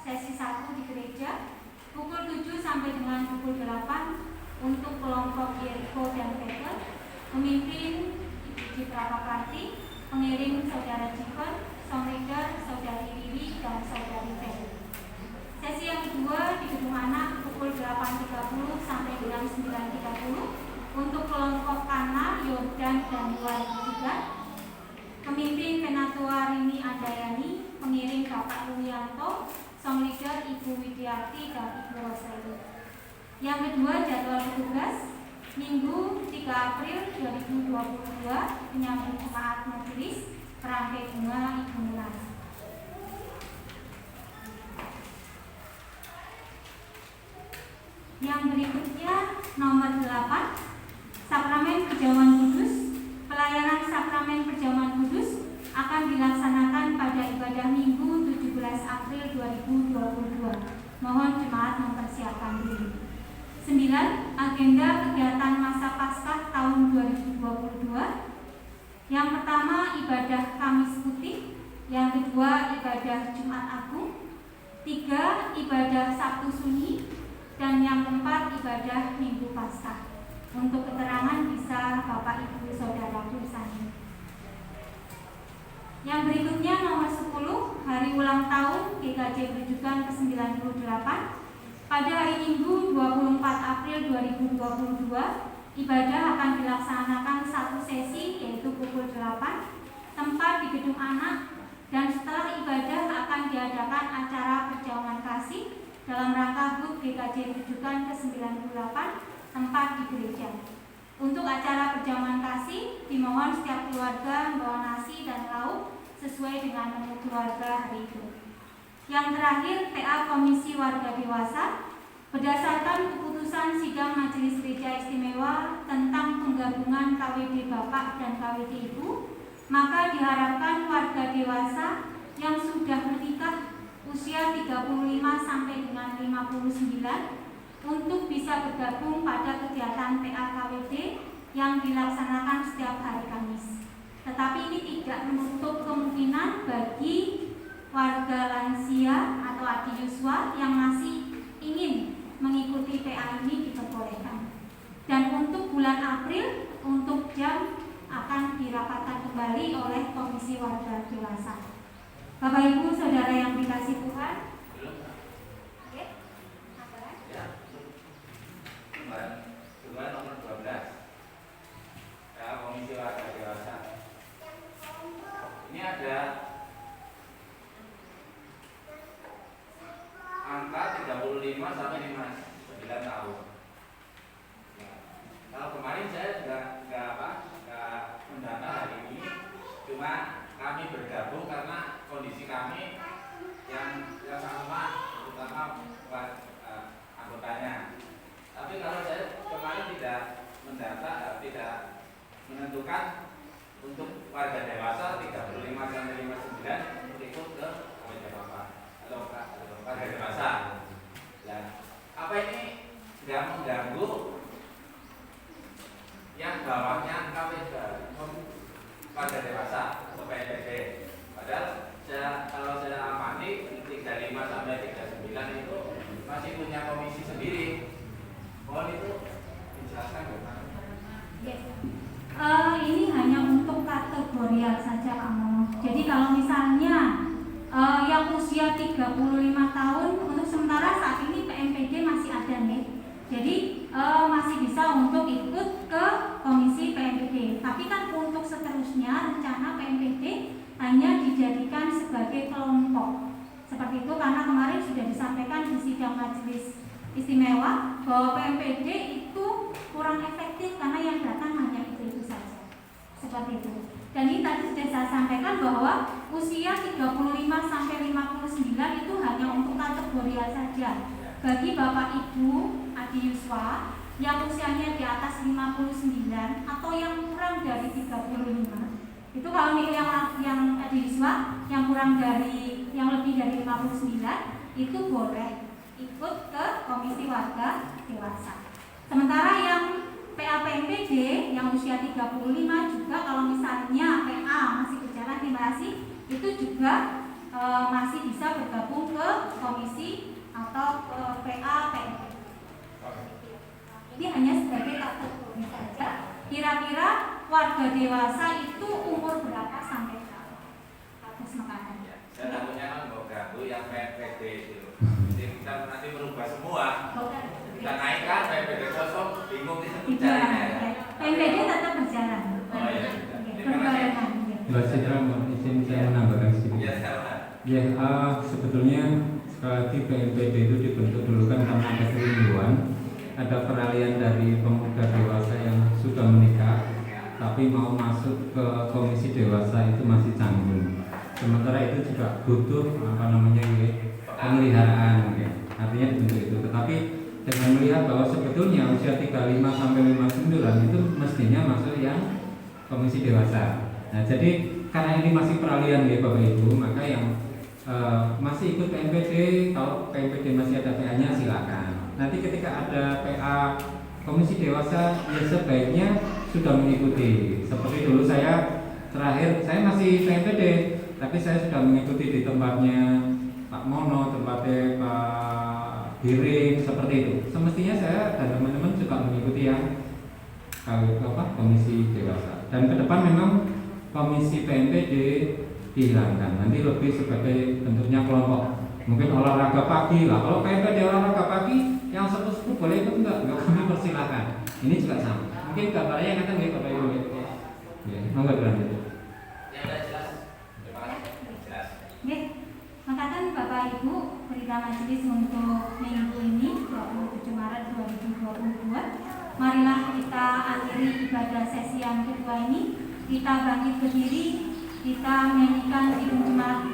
sesi 1 di gereja, pukul 7 sampai dengan pukul 8 untuk kelompok Yeriko dan Peter, pemimpin Ibu Citra Pakarti, pengiring Saudara Jiven, songleader Saudari Riri dan Saudari Ferry. Sesi yang kedua di gedung anak pukul 8.30 sampai dengan 9.30 untuk kelompok Kana, Yordan dan Luar juga. Pemimpin Penatua Rini Andayani, pengiring Bapak Ruyanto, songleader Ibu Widiarti dan Ibu Roseli. Yang kedua jadwal petugas Minggu 3 April 2022 menyambut jemaat majelis Perangkai Bunga Ibu Mulan. Yang berikutnya nomor 8, Sakramen Perjamuan Kudus. Pelayanan Sakramen Perjamuan Kudus akan dilaksanakan pada ibadah Minggu 17 April 2022. Mohon jemaat mempersiapkan diri. 9. Agenda kegiatan masa Paskah tahun 2022. Yang pertama ibadah Kamis Putih, yang kedua ibadah Jumat Agung, 3 ibadah Sabtu Sunyi, dan yang keempat ibadah Minggu Paskah. Untuk keterangan bisa Bapak Ibu Saudara tulisannya. Yang berikutnya nomor 10, hari ulang tahun GKJ Berujukan ke-98. Pada hari Minggu 24 April 2022, ibadah akan dilaksanakan satu sesi yaitu pukul 8, tempat di gedung anak, dan setelah ibadah akan diadakan acara perjamuan kasih dalam rangka HUT GKJ Berujukan ke-98, tempat di gereja. Untuk acara perjamuan kasih, dimohon setiap keluarga membawa nasi dan lauk sesuai dengan menu keluarga hari itu. Yang terakhir, PA Komisi Warga Dewasa. Berdasarkan keputusan Sidang Majelis Gereja Istimewa tentang penggabungan KWD Bapak dan KWD Ibu, maka diharapkan warga dewasa yang sudah menikah usia 35 sampai dengan 59 untuk bisa bergabung pada kegiatan PA KWD yang dilaksanakan setiap hari Kamis. Tetapi ini tidak menutup kemungkinan bagi warga lansia atau Adi Yuswa yang masih ingin mengikuti PA ini diperbolehkan. Dan untuk bulan April, untuk jam akan dirapatkan kembali oleh Komisi Warga Dewasa. Bapak Ibu Saudara yang dikasih Tuhan, Kemarin nomor 12 ya, Komisi Warga Dewasa. Ini ada angka 35 sampai 59 tahun. Nah, kalau kemarin saya nggak mendata hari ini, cuma kami bergabung karena kondisi kami yang sama, terutama anggotanya. Tapi kalau saya kemarin tidak mendata, tidak menentukan untuk warga dewasa 35 sampai 59 ikut ke KWD Bapak atau warga dewasa. Nah, apa ini nggak mengganggu yang bawahnya KWD warga dewasa atau PNPD? Padahal kalau saya amati 35 sampai 39 itu masih punya komisi sendiri. Mohon itu dijelaskan bagaimana? Yes. Ini hanya untuk kategorial saja Pak Mono. Jadi kalau misalnya yang usia 35 tahun untuk sementara saat ini PMPD masih ada nih. Jadi masih bisa untuk ikut ke komisi PMPD. Tapi kan untuk seterusnya rencana PMPD hanya dijadikan sebagai kelompok. Seperti itu istimewa bahwa PMPD itu kurang efektif karena yang datang hanya itu saja. Seperti itu. Dan ini tadi sudah saya sampaikan bahwa usia 35 sampai 59 itu hanya untuk kategori A saja. Bagi Bapak Ibu Adi Yuswa yang usianya di atas 59 atau yang kurang dari 35, itu kalau milih yang Adi Yuswa yang kurang dari, yang lebih dari 59 itu boleh ikut ke Komisi Warga Dewasa. Sementara yang PA-PMPD yang usia 35 juga kalau misalnya PA masih berjalan, terima kasih, itu juga masih bisa bergabung ke komisi atau ke PA-PMPD. Ini hanya sebagai kategori saja. Kira-kira warga dewasa itu umur berapa sampai berapa? Harus makanan. Saya takutnya kan mau ganggu yang PMPD itu. Jadi kita nanti merubah semua. Kita naikkan PMPD kosong, bingung kita mencarinya. PMPD tetap berjalan. Oh iya. Berbarengan. Mbak Citra, izin saya menambahkan sedikit. Iya, sama. Ya, sebetulnya sekali lagi PMPD itu dibentuk dulu kan karena ada kerinduan, ada peralihan dari pemuda dewasa yang sudah menikah, tapi mau masuk ke komisi dewasa itu masih canggung. Sementara itu juga butuh pemeliharaan, ya. Artinya dibentuk itu. Tetapi dengan melihat bahwa sebetulnya usia 35 sampai 59 itu mestinya masuk yang komisi dewasa. Nah, jadi karena ini masih peralihan ya Bapak Ibu, maka yang masih ikut PMPD, kalau PMPD masih ada PA-nya silakan. Nanti ketika ada PA komisi dewasa, ya sebaiknya sudah mengikuti. Seperti dulu saya terakhir, saya masih PMPD, tapi saya sudah mengikuti di tempatnya Pak Mono, tempatnya Pak Giring, seperti itu. Semestinya saya dan teman-teman juga mengikuti yang komisi dewasa. Dan ke depan memang komisi PMPD dihilangkan, nanti lebih sebagai bentuknya kelompok, mungkin olahraga pagi lah. Kalau PMPD olahraga pagi, yang sepuh-sepuh boleh ikut enggak kami persilahkan. Ini juga sama. Mungkin gambarnya yang akan Bapak Ibu. Ya, monggo dilanjut. Ya udah jelas. Terima kasih. Jelas. Oke, makanan Bapak Ibu berita majelis untuk minggu ini 27 Maret 2022. Marilah kita akhiri ibadah sesi yang kedua ini. Kita bangkit berdiri, kita menyanyikan Hidup Jemaat